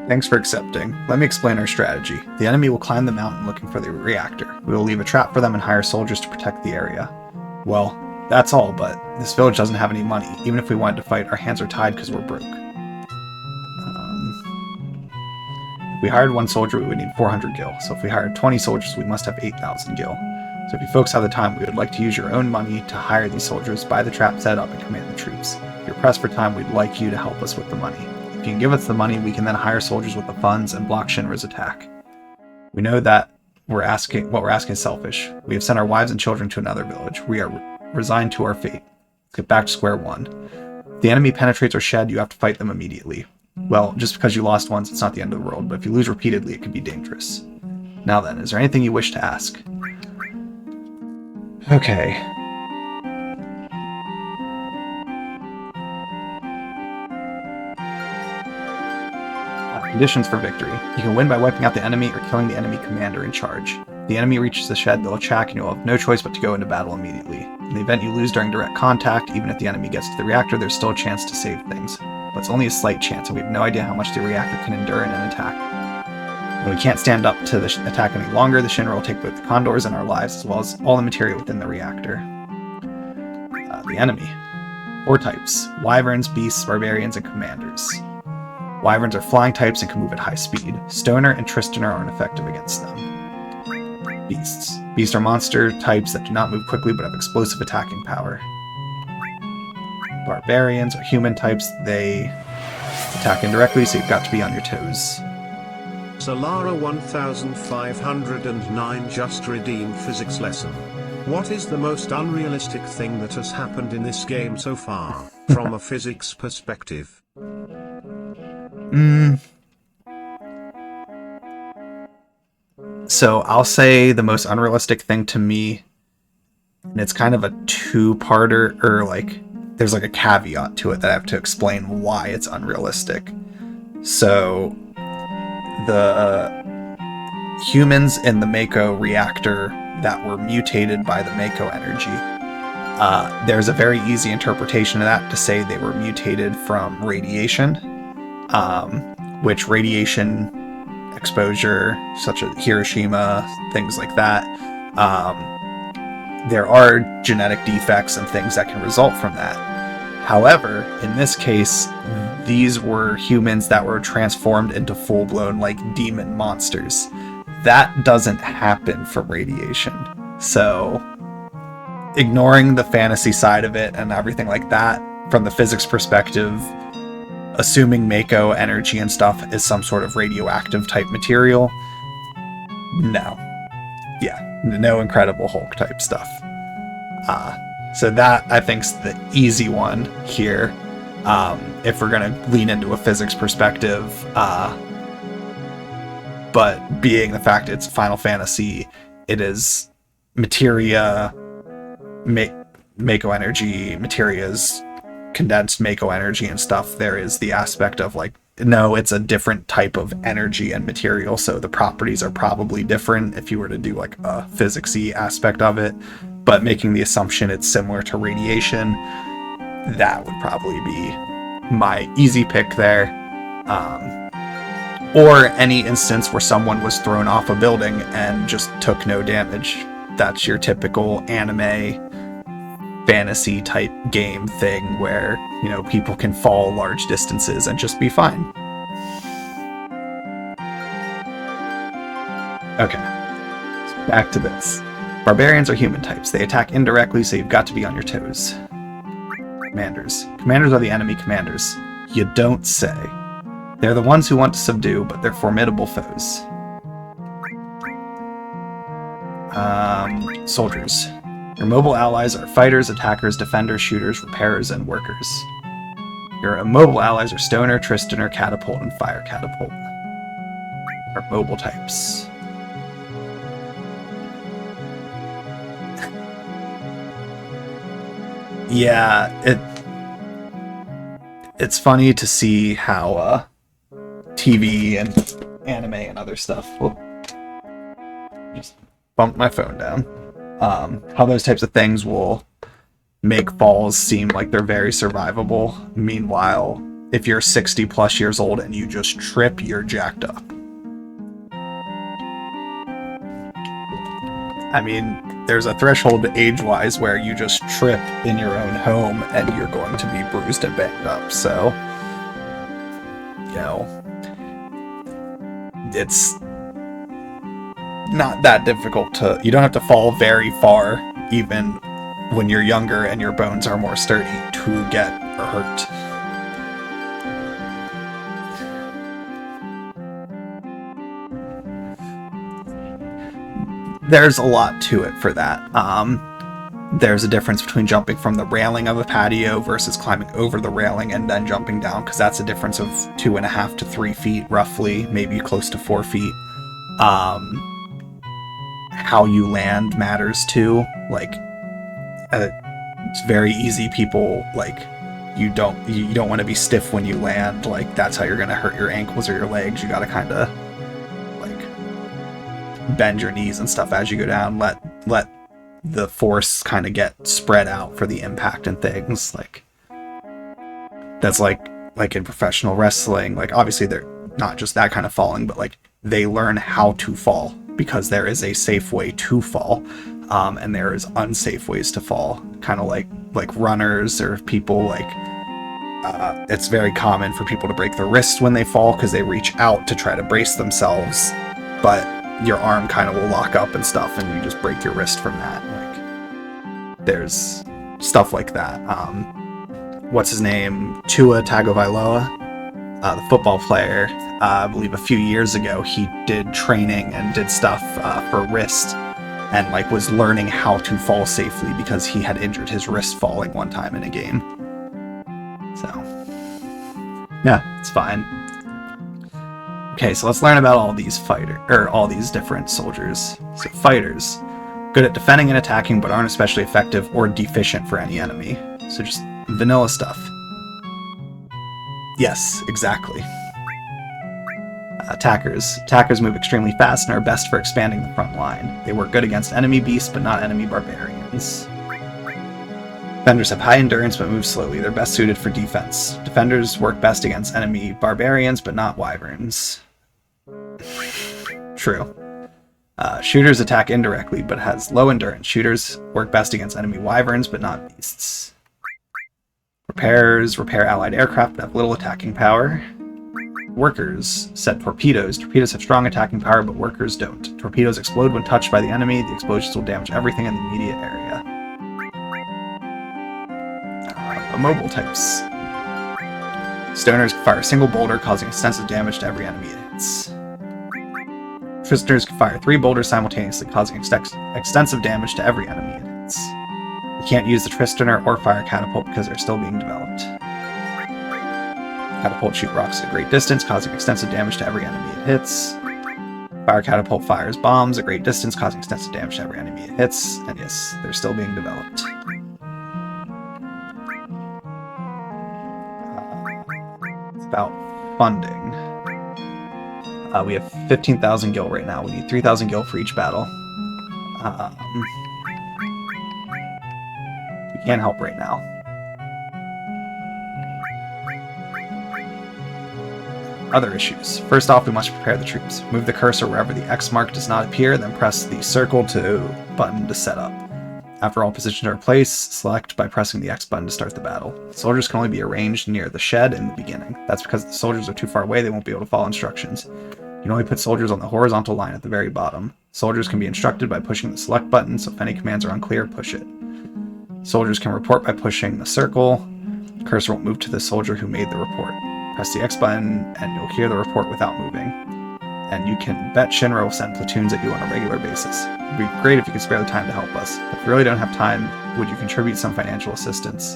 [SPEAKER 1] Thanks for accepting. Let me explain our strategy. The enemy will climb the mountain looking for the reactor. We will leave a trap for them and hire soldiers to protect the area. Well, that's all, but this village doesn't have any money. Even if we wanted to fight, our hands are tied because we're broke. If we hired one soldier, we would need 400 gil. So if we hired 20 soldiers, we must have 8,000 gil. So if you folks have the time, we would like to use your own money to hire these soldiers, buy the trap set up, and command the troops. If you're pressed for time, we'd like you to help us with the money. If you can give us the money, we can then hire soldiers with the funds and block Shinra's attack. We know that what we're asking is selfish. We have sent our wives and children to another village. We are resigned to our fate. Let's get back to square one. If the enemy penetrates our shed, you have to fight them immediately. Well, just because you lost once, it's not the end of the world, but if you lose repeatedly, it can be dangerous. Now then, is there anything you wish to ask? Okay. Conditions for victory. You can win by wiping out the enemy or killing the enemy commander in charge. If the enemy reaches the shed, they'll attack and you'll have no choice but to go into battle immediately. In the event you lose during direct contact, even if the enemy gets to the reactor, there's still a chance to save things. But it's only a slight chance, and we have no idea how much the reactor can endure in an attack. When we can't stand up to the attack any longer, the Shinra will take both the Condors and our lives, as well as all the material within the reactor. The enemy. 4 types: Wyverns, Beasts, Barbarians, and Commanders. Wyverns are flying types and can move at high speed. Stoner and Tristaner aren't effective against them. Beasts. Beasts are monster types that do not move quickly but have explosive attacking power. Barbarians are human types. They attack indirectly, so you've got to be on your toes.
[SPEAKER 2] Solara 1509 just redeemed physics lesson. What is the most unrealistic thing that has happened in this game so far, from a physics perspective?
[SPEAKER 1] So I'll say the most unrealistic thing to me, and it's kind of a two-parter, or like, there's like a caveat to it that I have to explain why it's unrealistic. So the humans in the Mako reactor that were mutated by the Mako energy, there's a very easy interpretation of that to say they were mutated from radiation, which radiation exposure, such as Hiroshima, things like that, there are genetic defects and things that can result from that. However, in this case, these were humans that were transformed into full-blown, like, demon monsters. That doesn't happen from radiation. So, ignoring the fantasy side of it and everything like that, from the physics perspective, assuming Mako energy and stuff is some sort of radioactive type material, no. Yeah, no Incredible Hulk type stuff. So that, I think, is the easy one here, if we're going to lean into a physics perspective. But being the fact it's Final Fantasy, it is materia, Mako energy, materia's condensed Mako energy and stuff. There is the aspect of, like, no, it's a different type of energy and material, so the properties are probably different if you were to do like a physics-y aspect of it. But making the assumption it's similar to radiation, that would probably be my easy pick there. Or any instance where someone was thrown off a building and just took no damage. That's your typical anime fantasy type game thing where, you know, people can fall large distances and just be fine. Okay, so back to this. Barbarians are human types. They attack indirectly, so you've got to be on your toes. Commanders. Commanders are the enemy commanders. You don't say. They're the ones who want to subdue, but they're formidable foes. Soldiers. Your mobile allies are fighters, attackers, defenders, shooters, repairers, and workers. Your immobile allies are Stoner, Tristaner, Catapult, and Fire Catapult. Are mobile types. Yeah, it's funny to see how TV and anime and other stuff will just bump my phone down. How those types of things will make falls seem like they're very survivable. Meanwhile, if you're 60 plus years old and you just trip, you're jacked up. I mean, there's a threshold age-wise where you just trip in your own home and you're going to be bruised and banged up. So, you know, it's not that difficult to... You don't have to fall very far, even when you're younger and your bones are more sturdy, to get hurt. There's a lot to it for that. There's a difference between jumping from the railing of a patio versus climbing over the railing and then jumping down, because that's a difference of 2.5 to 3 feet, roughly, maybe close to 4 feet. How you land matters too. Like, it's very easy. People, like, you don't want to be stiff when you land. Like, that's how you're gonna hurt your ankles or your legs. You gotta kind of bend your knees and stuff as you go down, let the force kind of get spread out for the impact and things. Like, that's like in professional wrestling, like, obviously they're not just that kind of falling, but like they learn how to fall, because there is a safe way to fall, and there is unsafe ways to fall, kind of like runners or people like it's very common for people to break their wrist when they fall because they reach out to try to brace themselves, but your arm kind of will lock up and stuff, and you just break your wrist from that. Like, there's stuff like that. What's his name? Tua Tagovailoa, the football player. I believe a few years ago he did training and did stuff for wrist, and like was learning how to fall safely because he had injured his wrist falling one time in a game. So, yeah, it's fine. Okay, so let's learn about all these all these different soldiers. So fighters, good at defending and attacking, but aren't especially effective or deficient for any enemy. So just vanilla stuff. Yes, exactly. Attackers. Attackers move extremely fast and are best for expanding the front line. They work good against enemy beasts, but not enemy barbarians. Defenders have high endurance, but move slowly. They're best suited for defense. Defenders work best against enemy barbarians, but not wyverns. True. Shooters attack indirectly, but has low endurance. Shooters work best against enemy wyverns, but not beasts. Repairers repair allied aircraft, but have little attacking power. Workers set torpedoes. Torpedoes have strong attacking power, but workers don't. Torpedoes explode when touched by the enemy. The explosions will damage everything in the immediate area. Mobile types. Stoners can fire a single boulder, causing extensive damage to every enemy it hits. Prisoners can fire 3 boulders simultaneously, causing extensive damage to every enemy it hits. You can't use the Tristoner or fire catapult because they're still being developed. Catapult shoot rocks at a great distance, causing extensive damage to every enemy it hits. Fire catapult fires bombs at great distance, causing extensive damage to every enemy it hits. And yes, they're still being developed. About funding. We have 15,000 gil right now. We need 3,000 gil for each battle. We can't help right now. Other issues. First off, we must prepare the troops. Move the cursor wherever the X mark does not appear, then press the circle button to set up. After all positions are placed, select by pressing the X button to start the battle. Soldiers can only be arranged near the shed in the beginning. That's because if the soldiers are too far away, they won't be able to follow instructions. You can only put soldiers on the horizontal line at the very bottom. Soldiers can be instructed by pushing the select button, so if any commands are unclear, push it. Soldiers can report by pushing the circle. The cursor won't move to the soldier who made the report. Press the X button, and you'll hear the report without moving. And you can bet Shinra will send platoons at you on a regular basis. It would be great if you could spare the time to help us. If you really don't have time, would you contribute some financial assistance?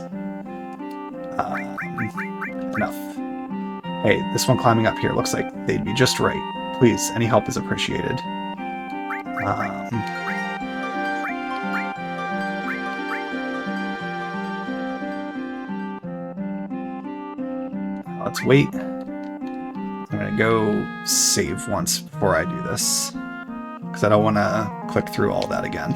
[SPEAKER 1] Enough. Hey, this one climbing up here looks like they'd be just right. Please, any help is appreciated. Let's wait. I'm gonna go save once before I do this, because I don't want to click through all that again.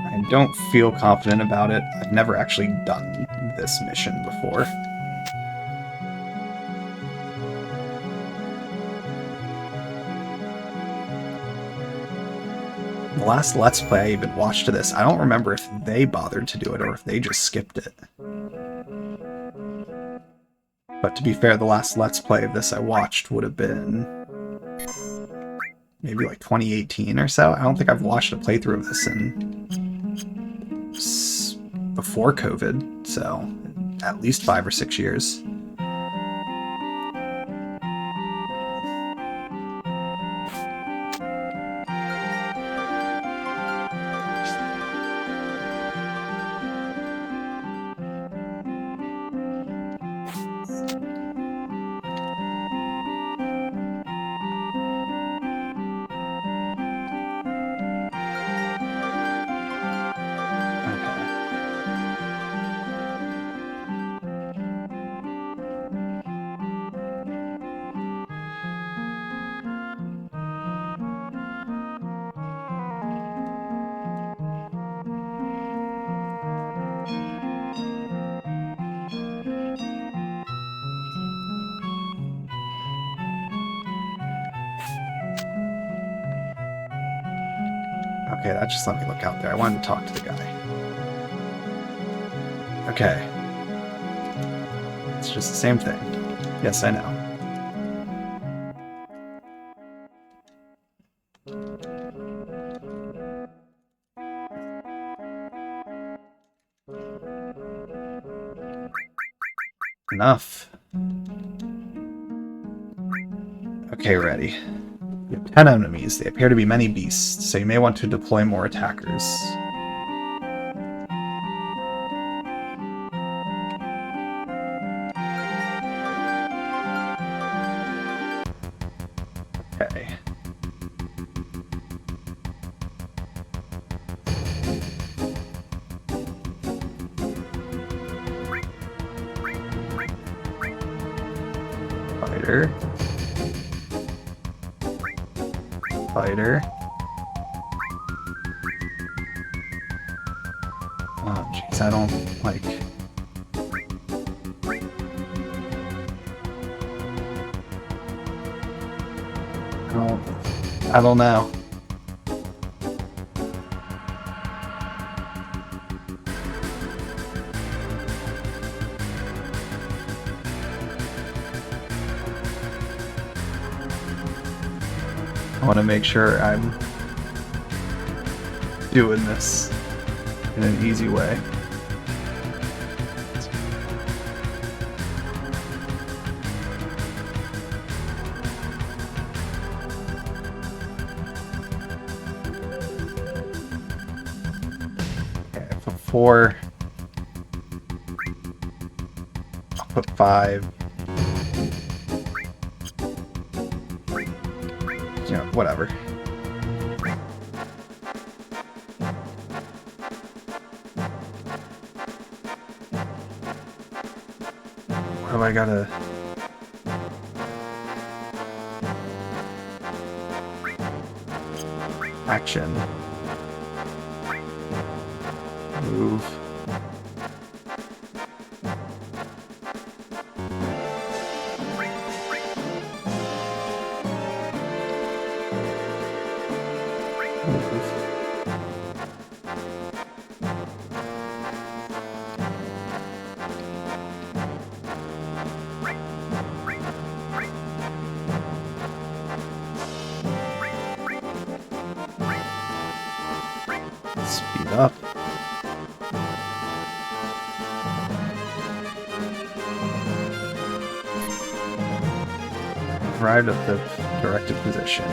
[SPEAKER 1] I don't feel confident about it. I've never actually done this mission before. The last Let's Play I even watched of this, I don't remember if they bothered to do it or if they just skipped it. But to be fair, the last Let's Play of this I watched would have been maybe like 2018 or so. I don't think I've watched a playthrough of this in before COVID, so at least 5 or 6 years. Okay, that just let me look out there. I wanted to talk to the guy. Okay. It's just the same thing. Yes, I know. Enough. Okay, ready. You have 10 enemies. They appear to be many beasts, so you may want to deploy more attackers. Okay. Fighter. Fighter. Oh, jeez, I don't like... I don't know. I want to make sure I'm doing this in an easy way. Okay, I put 4. I'll put 5. You know, whatever. What do I gotta... Action. Move. Speed up. Arrived at the directed position.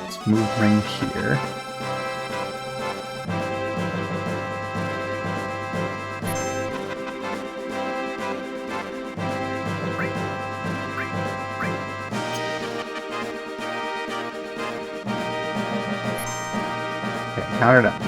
[SPEAKER 1] Let's move ring here. Countered up.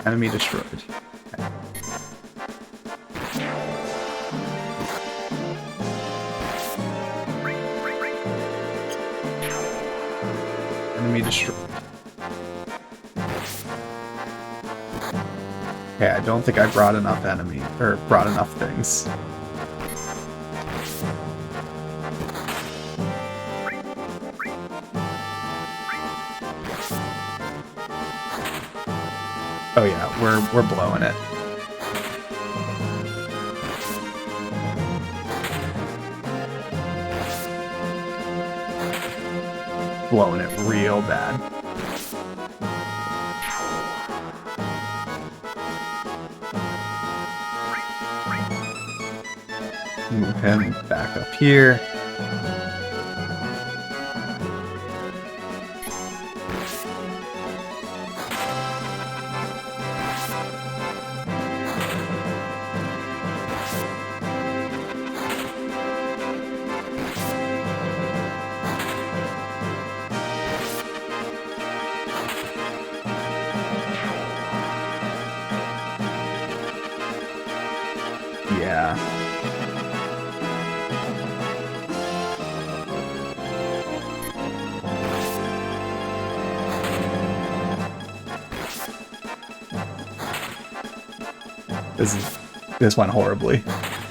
[SPEAKER 1] Enemy destroyed. Okay. Enemy destroyed. Okay, I don't think I brought enough enemy, or brought enough things. Oh yeah, we're blowing it. Blowing it real bad. Move him back up here. This went horribly.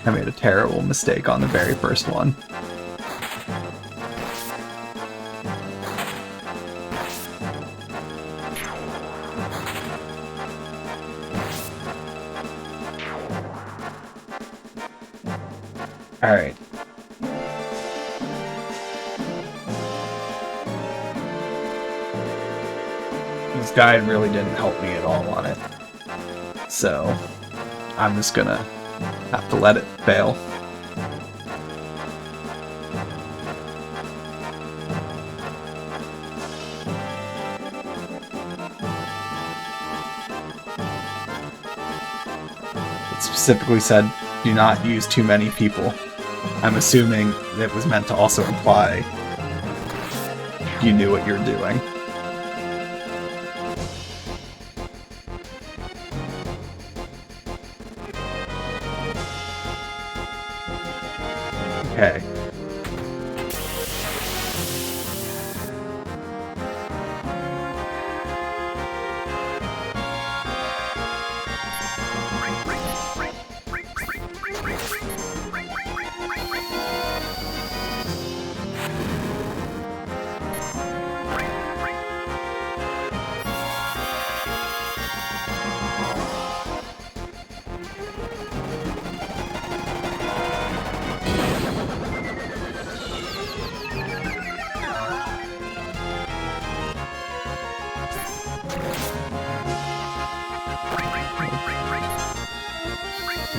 [SPEAKER 1] I made a terrible mistake on the very first one. Alright. This guide really didn't help me at all on it. So, I'm just gonna have to let it fail. It specifically said, do not use too many people. I'm assuming it was meant to also imply you knew what you're doing. Okay.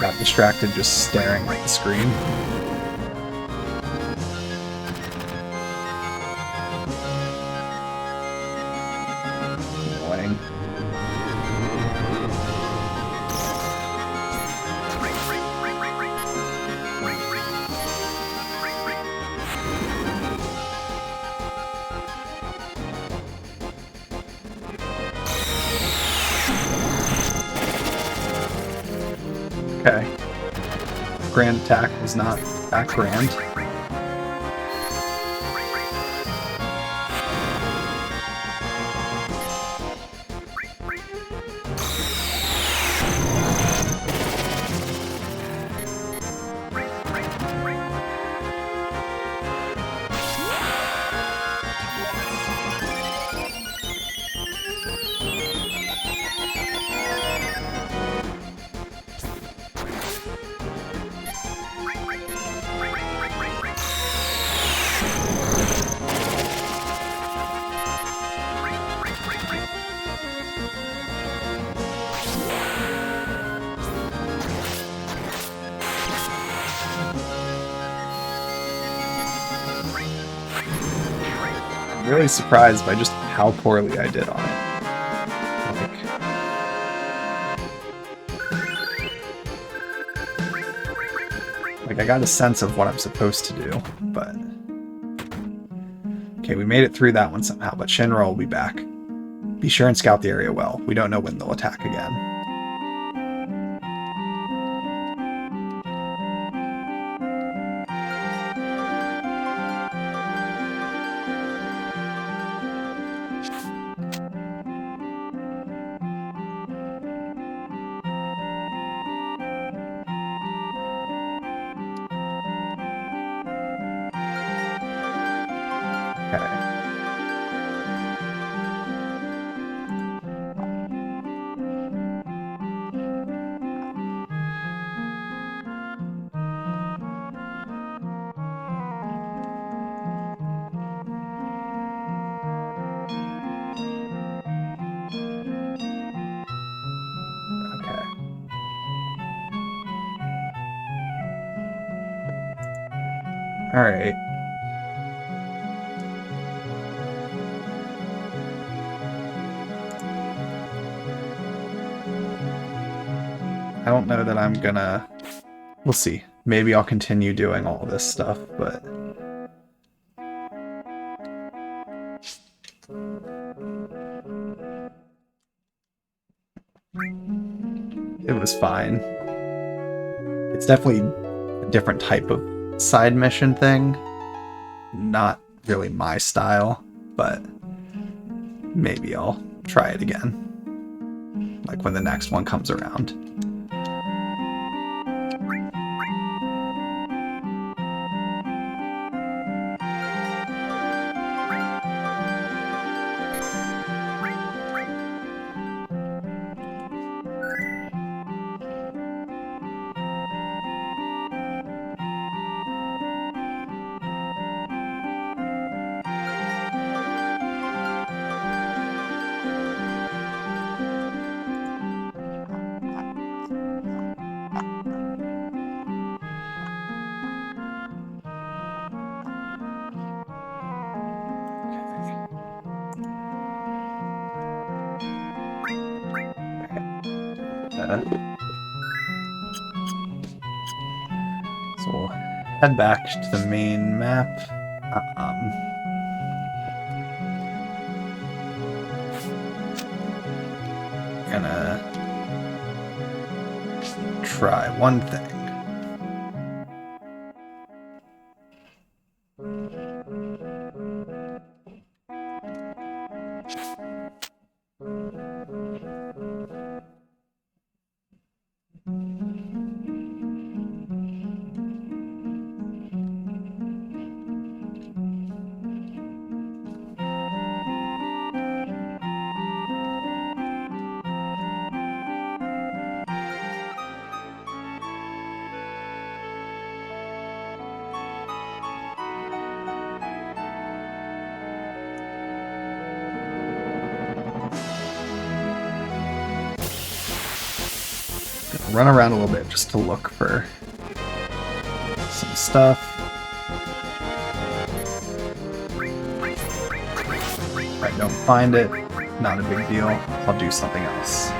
[SPEAKER 1] Got distracted just staring at the screen. Annoying. Okay. Grand attack was not that grand. I'm really surprised by just how poorly I did on it. Like I got a sense of what I'm supposed to do, but... Okay, we made it through that one somehow, but Shinra will be back. Be sure and scout the area well. We don't know when they'll attack again. Alright. I don't know that I'm gonna... We'll see. Maybe I'll continue doing all this stuff, but... It was fine. It's definitely a different type of side mission thing. Not really my style, but maybe I'll try it again. Like when the next one comes around. So we'll head back to the main map. Gonna try one thing. Run around a little bit just to look for some stuff. If I don't find it, not a big deal. I'll do something else.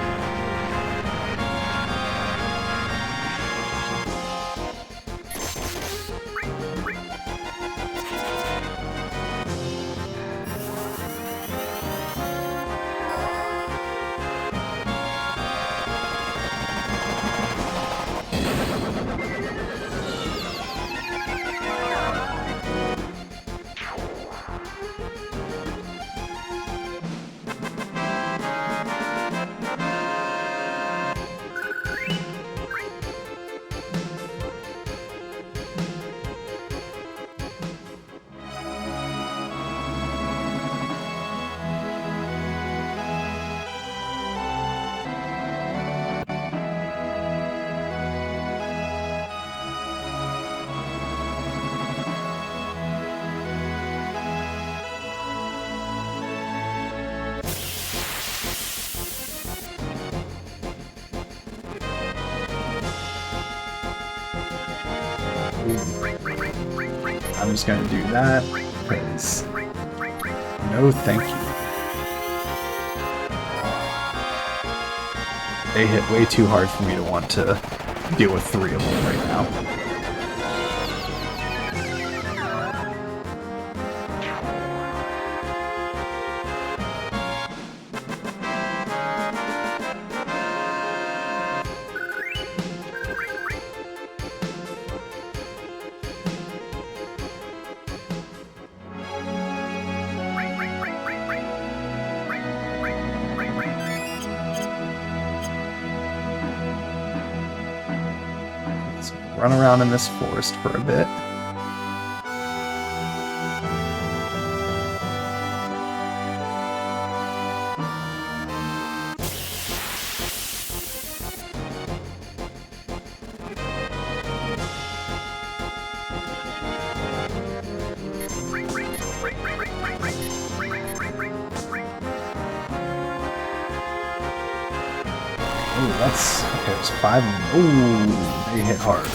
[SPEAKER 1] I'm just gonna do that because no thank you. They hit way too hard for me to want to deal with 3 of them right now. Run around in this forest for a bit. Ooh, that's okay. There's 5 of them. Ooh, they hit hard.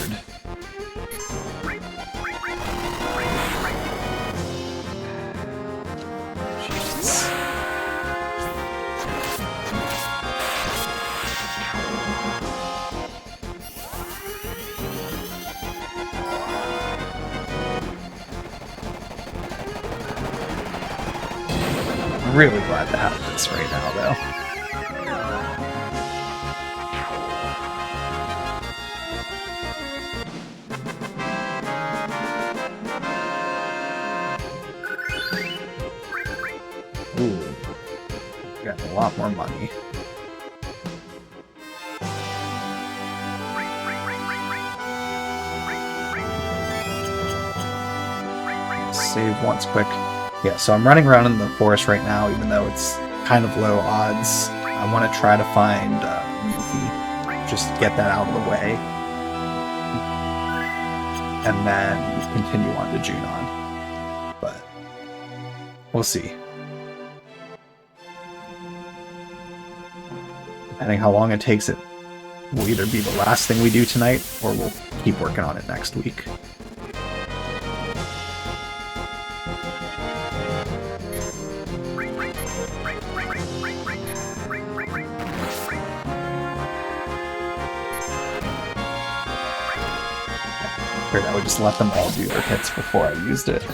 [SPEAKER 1] Jesus. I'm really glad to have this right now, though. Ooh, got a lot more money. Save once quick. Yeah, so I'm running around in the forest right now, even though it's kind of low odds. I want to try to find Yuffie. Just get that out of the way. And then continue on to Junon. But we'll see. Depending how long it takes, it will either be the last thing we do tonight, or we'll keep working on it next week. figured I would just let them all do their hits before I used it.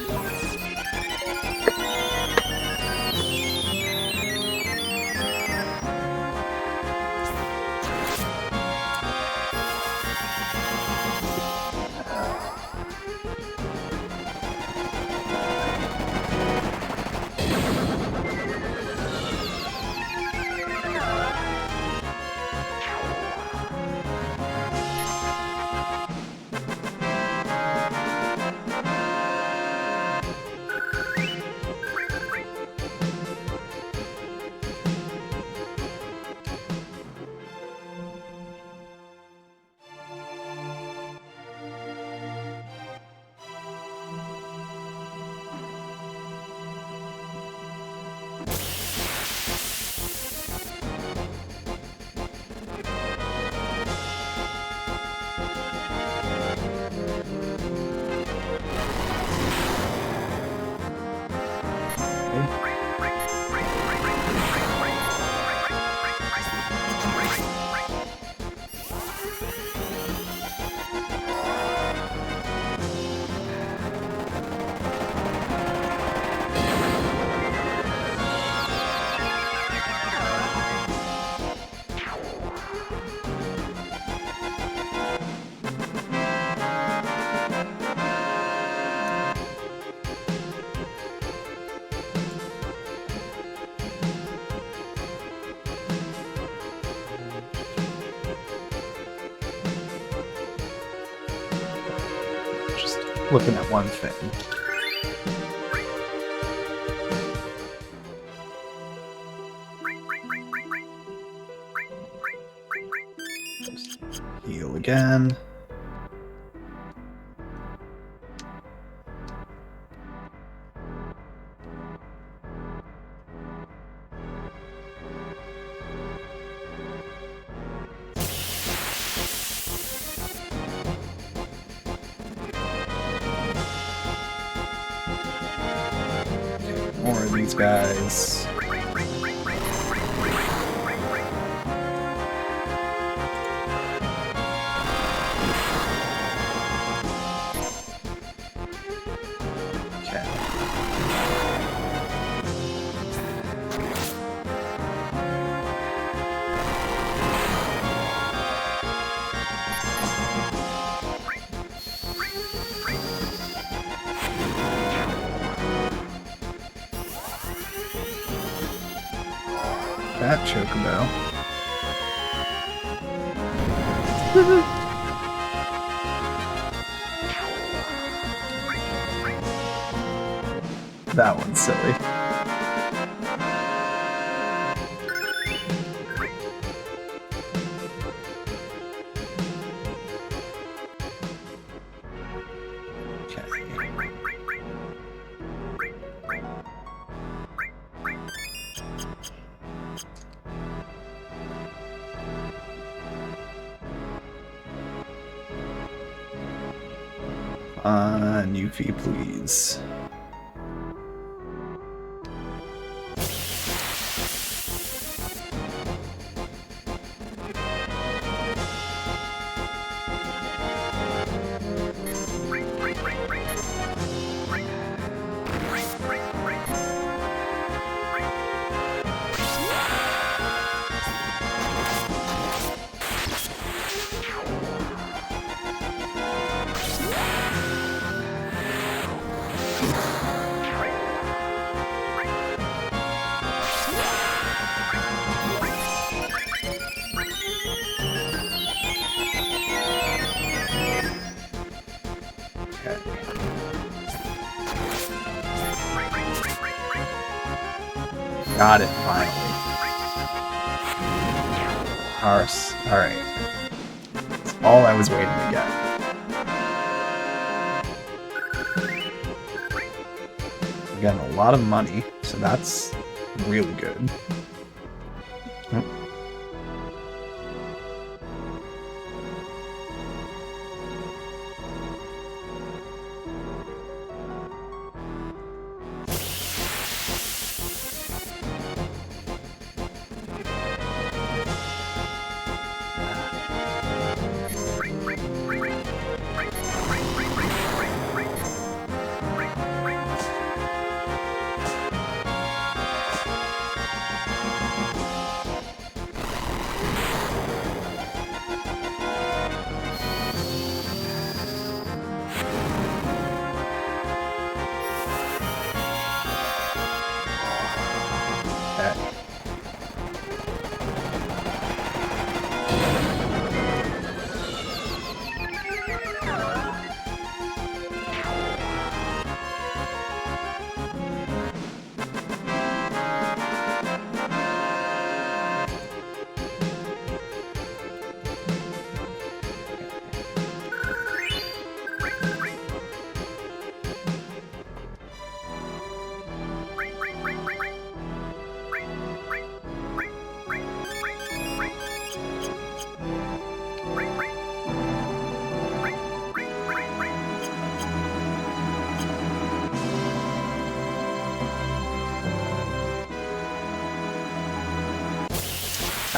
[SPEAKER 1] Looking at one thing. Just heal again. More of these guys. Okay. That Chocobo. That one's silly. Yuffie, please. Got it, finally. Arse. Alright. That's all I was waiting to get. We're getting a lot of money, so that's really good. Oh.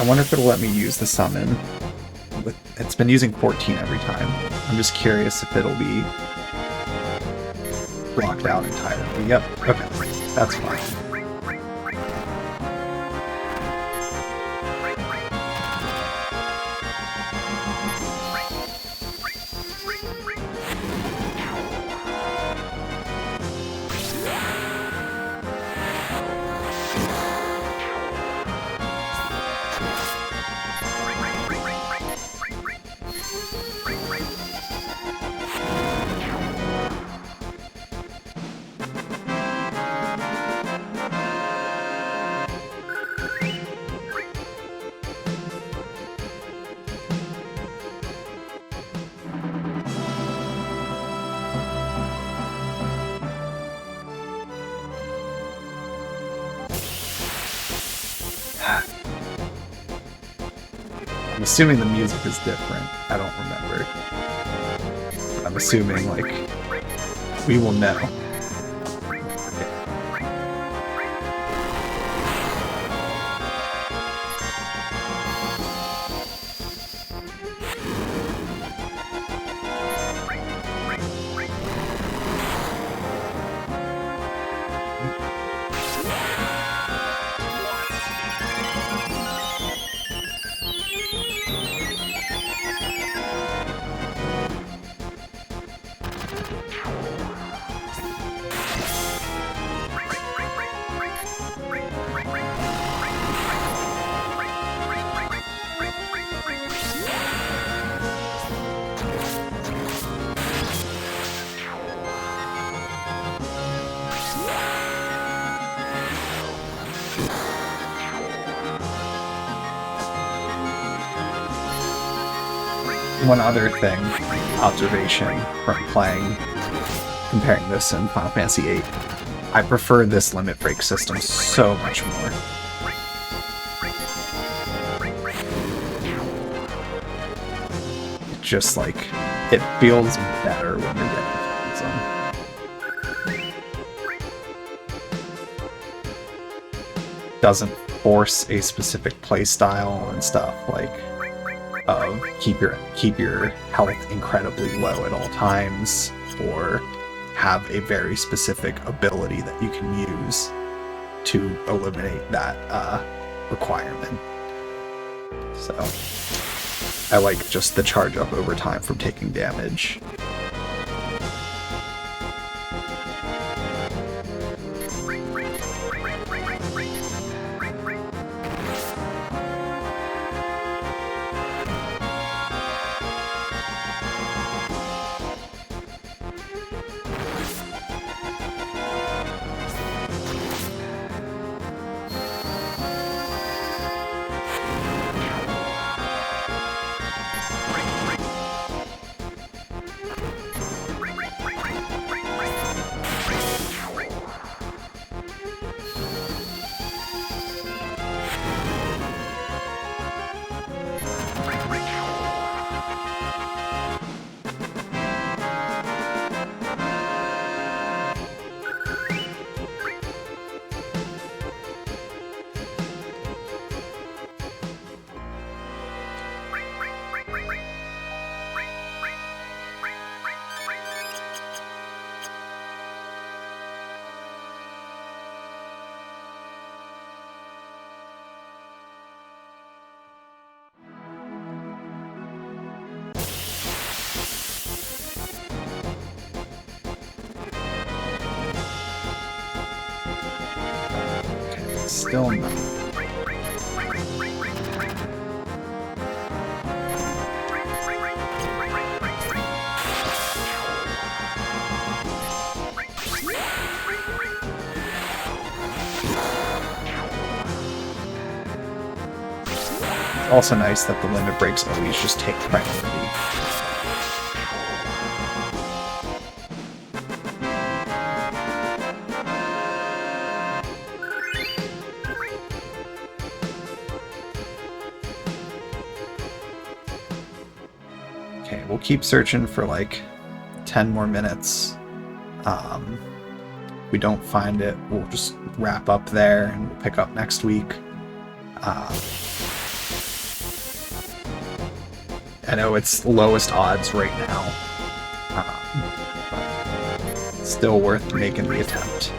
[SPEAKER 1] I wonder if it'll let me use the summon. It's been using 14 every time. I'm just curious if it'll be blocked out entirely. Yep, okay, that's fine. I'm assuming the music is different. I don't remember. I'm assuming, like, we will know. One other thing, observation from comparing this and Final Fantasy VIII, I prefer this limit break system so much more. It just, like, it feels better when you're getting them. Doesn't force a specific playstyle and stuff, like, of keep your health incredibly low at all times, or have a very specific ability that you can use to eliminate that requirement. So I like just the charge up over time from taking damage. Still no. It's also nice that the limit breaks always just take priority. Okay, we'll keep searching for like 10 more minutes. We don't find it, we'll just wrap up there and we'll pick up next week. I know it's lowest odds right now. But still worth making the attempt.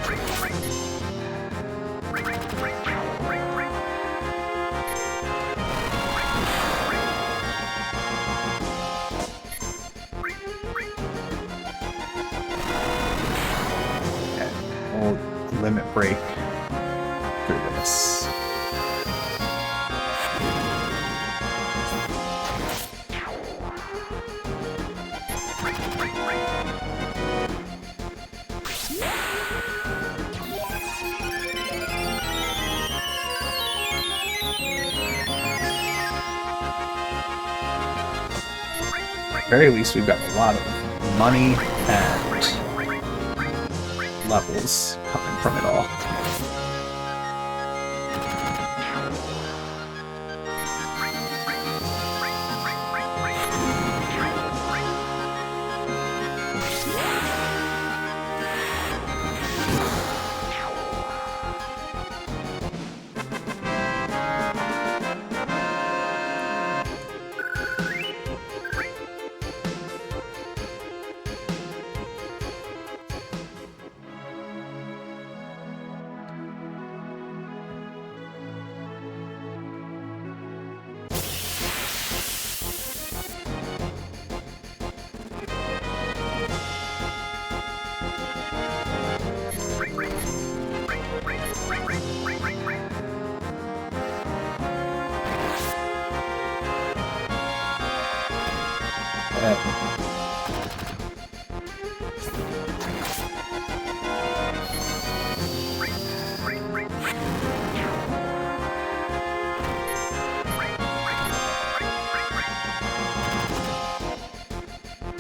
[SPEAKER 1] Okay, we'll limit break through this. At the very least, we've got a lot of money and levels coming from it all.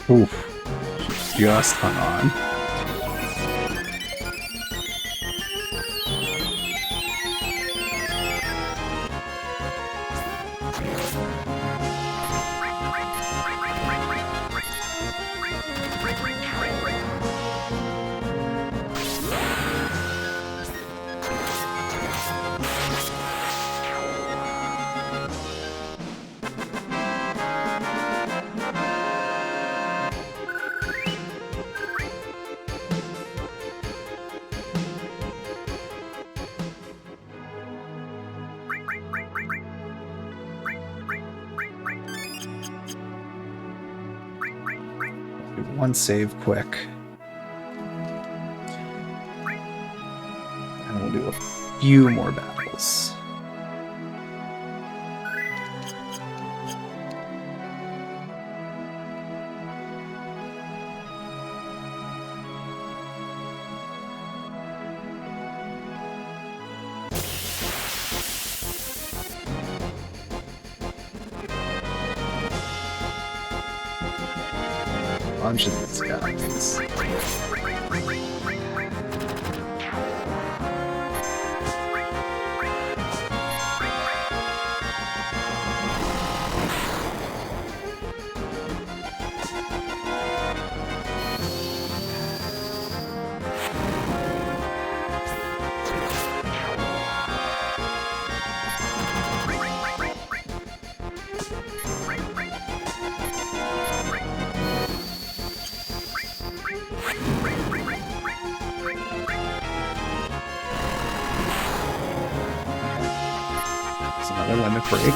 [SPEAKER 1] Oof. She just hung on. One save quick. And we'll do a few more battles. Bunch of these guys. Another limit break.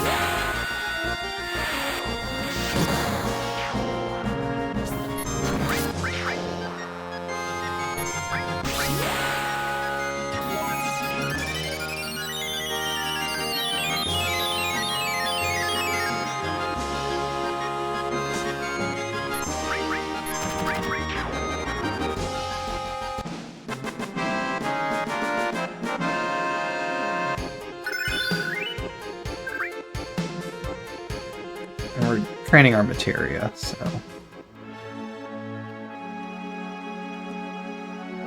[SPEAKER 1] And we're training our materia, so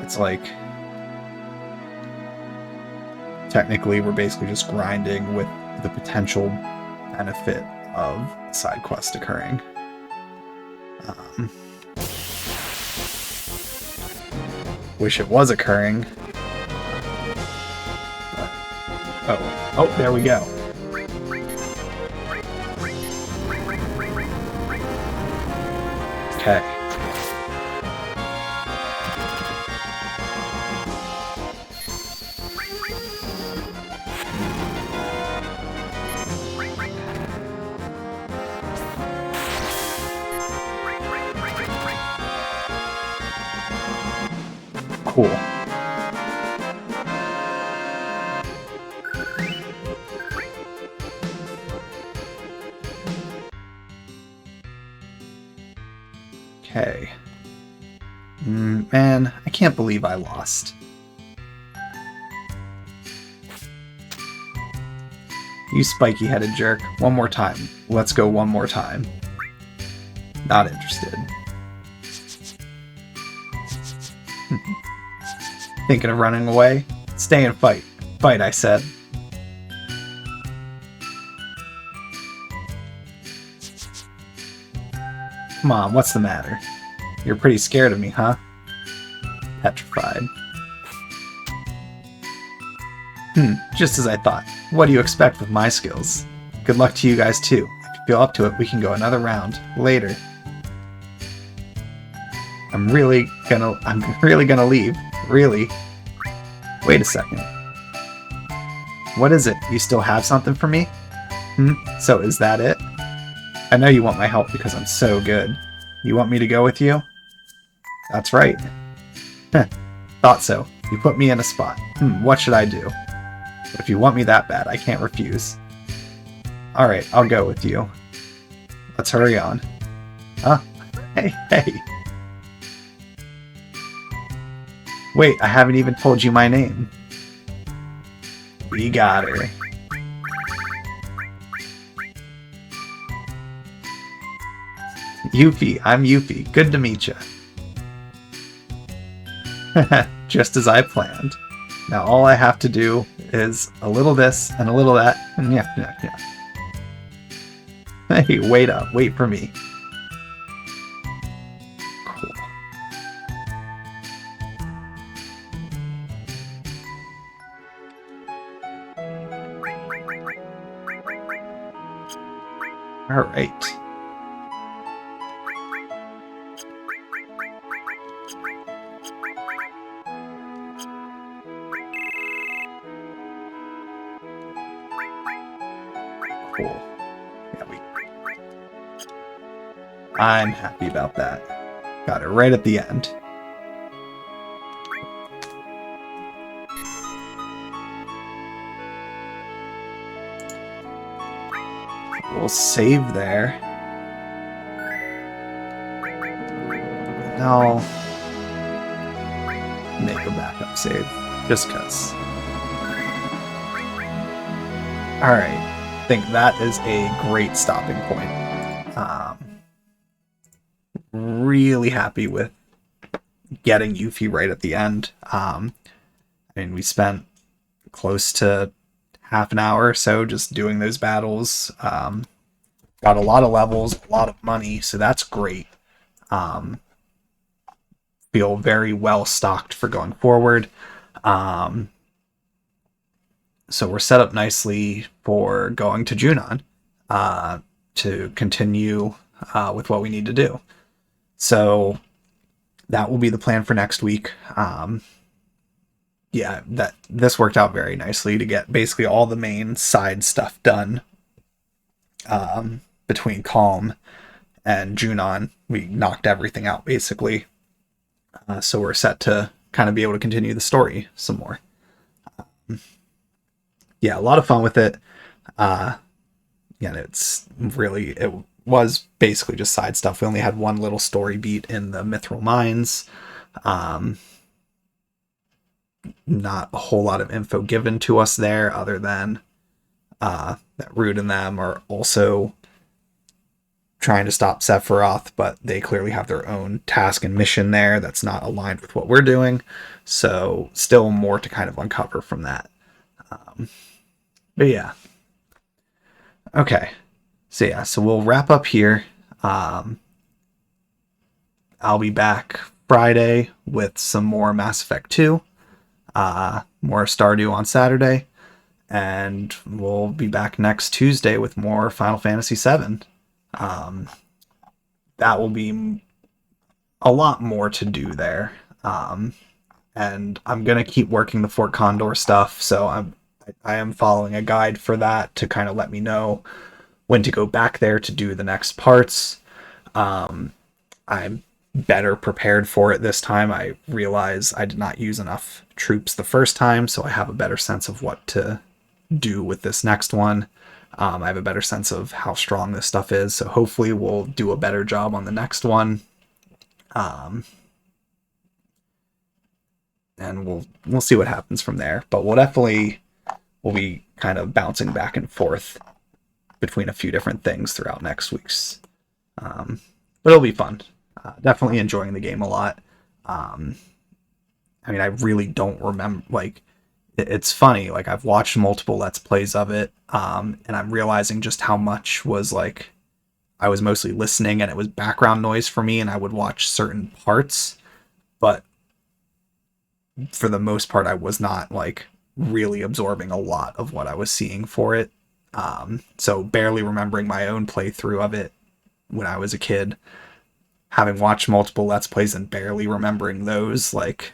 [SPEAKER 1] it's like technically we're basically just grinding with the potential benefit of side quest occurring. Wish it was occurring. But, oh, there we go. Okay. Cool. Okay. Man, I can't believe I lost. You spiky-headed jerk. One more time. Let's go one more time. Not interested. Thinking of running away? Stay and fight. Fight, I said. Come on, what's the matter? You're pretty scared of me, huh? Petrified. Just as I thought. What do you expect with my skills? Good luck to you guys too. If you feel up to it, we can go another round. Later. I'm really gonna leave. Really? Wait a second. What is it? You still have something for me? So is that it? I know you want my help because I'm so good. You want me to go with you? That's right. Thought so. You put me in a spot. What should I do? But if you want me that bad, I can't refuse. Alright, I'll go with you. Let's hurry on. Huh? Hey. Wait, I haven't even told you my name. We got her. Yuffie, I'm Yuffie. Good to meet you. Just as I planned. Now all I have to do is a little this and a little that, and yeah. Hey, wait up. Wait for me. Cool. All right. Cool. I'm happy about that. Got it right at the end. We'll save there. I'll make a backup save, just because. Alright, I think that is a great stopping point. Really happy with getting Yuffie right at the end. I mean, we spent close to half an hour or so just doing those battles. Got a lot of levels, a lot of money, so that's great. Feel very well stocked for going forward. So we're set up nicely for going to Junon to continue with what we need to do. So that will be the plan for next week. Yeah, this worked out very nicely to get basically all the main side stuff done. Between Calm and Junon, we knocked everything out basically. So we're set to kind of be able to continue the story some more. Yeah, a lot of fun with it. Yeah, it was basically just side stuff. We only had one little story beat in the Mithril Mines. Not a whole lot of info given to us there other than that Rude and them are also trying to stop Sephiroth, but they clearly have their own task and mission there that's not aligned with what we're doing. So still more to kind of uncover from that. But yeah. Okay. So yeah, so we'll wrap up here. I'll be back Friday with some more Mass Effect 2. More Stardew on Saturday. And we'll be back next Tuesday with more Final Fantasy VII. That will be a lot more to do there. And I'm gonna keep working the Fort Condor stuff, so I am following a guide for that to kind of let me know when to go back there to do the next parts. I'm better prepared for it this time. I realize I did not use enough troops the first time, so I have a better sense of what to do with this next one. I have a better sense of how strong this stuff is, so hopefully we'll do a better job on the next one. And we'll see what happens from there. But we'll be kind of bouncing back and forth between a few different things throughout next week's. But it'll be fun. Definitely enjoying the game a lot. I mean, I really don't remember, like, it's funny, like, I've watched multiple Let's Plays of it, and I'm realizing just how much was, like, I was mostly listening and it was background noise for me, and I would watch certain parts, but for the most part, I was not, like, really absorbing a lot of what I was seeing for it. So barely remembering my own playthrough of it when I was a kid, having watched multiple Let's Plays and barely remembering those, like,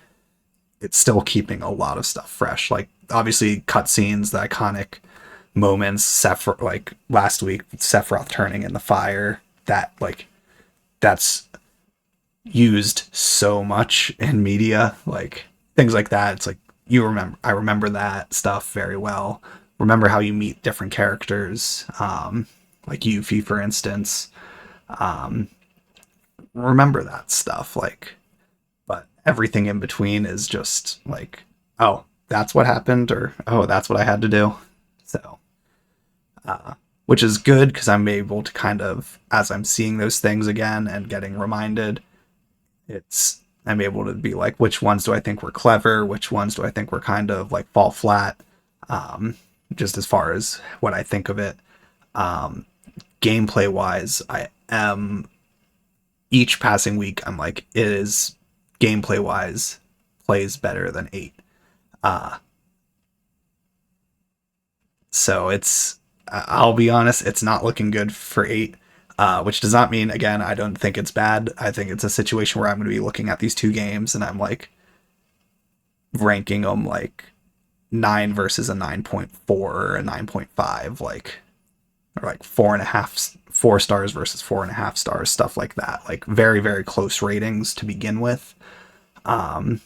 [SPEAKER 1] it's still keeping a lot of stuff fresh. Like, obviously, cutscenes, the iconic moments, like, last week, Sephiroth turning in the fire, that, like, that's used so much in media, like, things like that. It's like, I remember that stuff very well. Remember how you meet different characters, like Yuffie, for instance. Remember that stuff, like, but everything in between is just like, oh, that's what happened, or oh, that's what I had to do. So, which is good because I'm able to kind of, as I'm seeing those things again and getting reminded, I'm able to be like, which ones do I think were clever? Which ones do I think were kind of like fall flat? Just as far as what I think of it. Gameplay wise, I am, each passing week, I'm like, it is gameplay wise plays better than 8. So I'll be honest, it's not looking good for 8. Which does not mean, again, I don't think it's bad. I think it's a situation where I'm going to be looking at these two games and I'm like ranking them like 9 versus a 9.4 or a 9.5, like, or like 4.5, 4 stars versus 4.5 stars, stuff like that. Like, very, very close ratings to begin with. But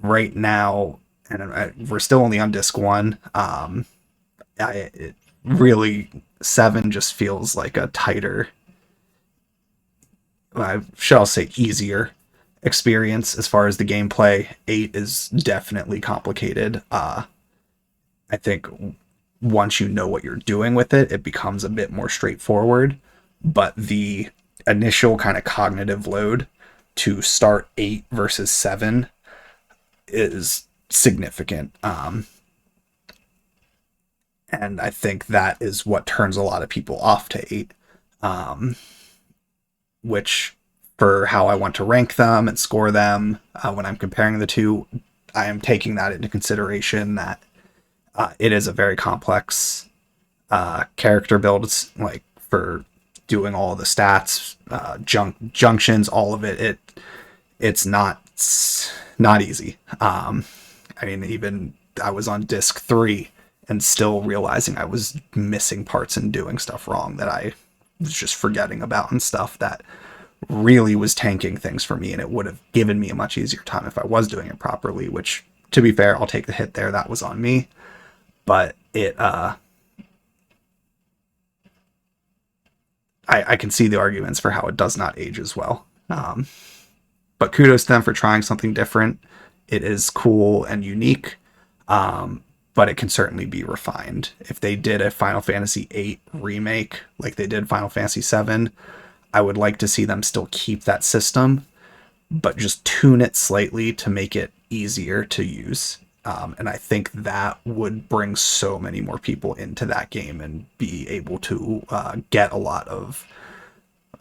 [SPEAKER 1] right now, and we're still only on disc 1. It really, 7 just feels like a tighter, I shall say easier experience as far as the gameplay. 8 is definitely complicated. I think once you know what you're doing with it, it becomes a bit more straightforward. But the initial kind of cognitive load to start 8 versus 7 is significant. And I think that is what turns a lot of people off to 8. Which, for how I want to rank them and score them, when I'm comparing the two, I am taking that into consideration, that it is a very complex character build. It's like, for doing all the stats, junctions, all of it, it's not easy. I mean, even I was on disc 3 and still realizing I was missing parts and doing stuff wrong that I was just forgetting about, and stuff that really was tanking things for me, and it would have given me a much easier time if I was doing it properly, which, to be fair, I'll take the hit there. That was on me. But I can see the arguments for how it does not age as well. But kudos to them for trying something different. It is cool and unique, but it can certainly be refined. If they did a Final Fantasy VIII remake like they did Final Fantasy VII, I would like to see them still keep that system, but just tune it slightly to make it easier to use. And I think that would bring so many more people into that game and be able to get a lot of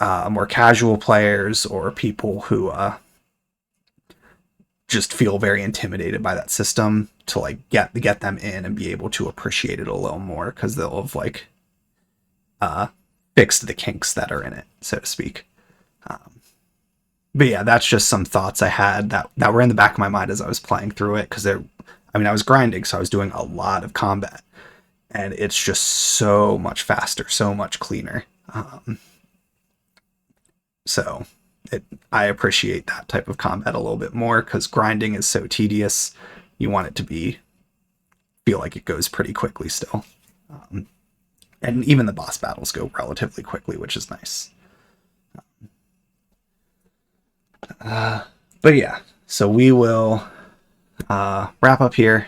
[SPEAKER 1] more casual players, or people who just feel very intimidated by that system, to like get them in and be able to appreciate it a little more, because they'll have like fixed the kinks that are in it, so to speak. But yeah, that's just some thoughts I had that were in the back of my mind as I was playing through it, because I was grinding, so I was doing a lot of combat, and it's just so much faster, so much cleaner. So I appreciate that type of combat a little bit more, because grinding is so tedious. You want it to feel like it goes pretty quickly still. And even the boss battles go relatively quickly, which is nice. But yeah, so we will wrap up here.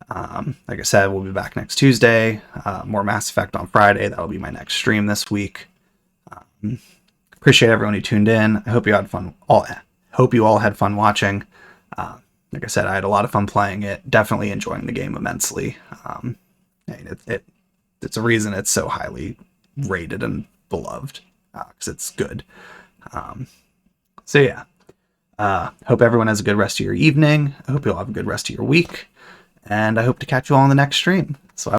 [SPEAKER 1] Like I said, we'll be back next Tuesday. More Mass Effect on Friday. That'll be my next stream this week. Appreciate everyone who tuned in. I hope you had fun. Hope you all had fun watching. Like I said, I had a lot of fun playing it. Definitely enjoying the game immensely. It's a reason it's so highly rated and beloved, because it's good. So yeah, hope everyone has a good rest of your evening. I hope you all have a good rest of your week, and I hope to catch you all in the next stream. So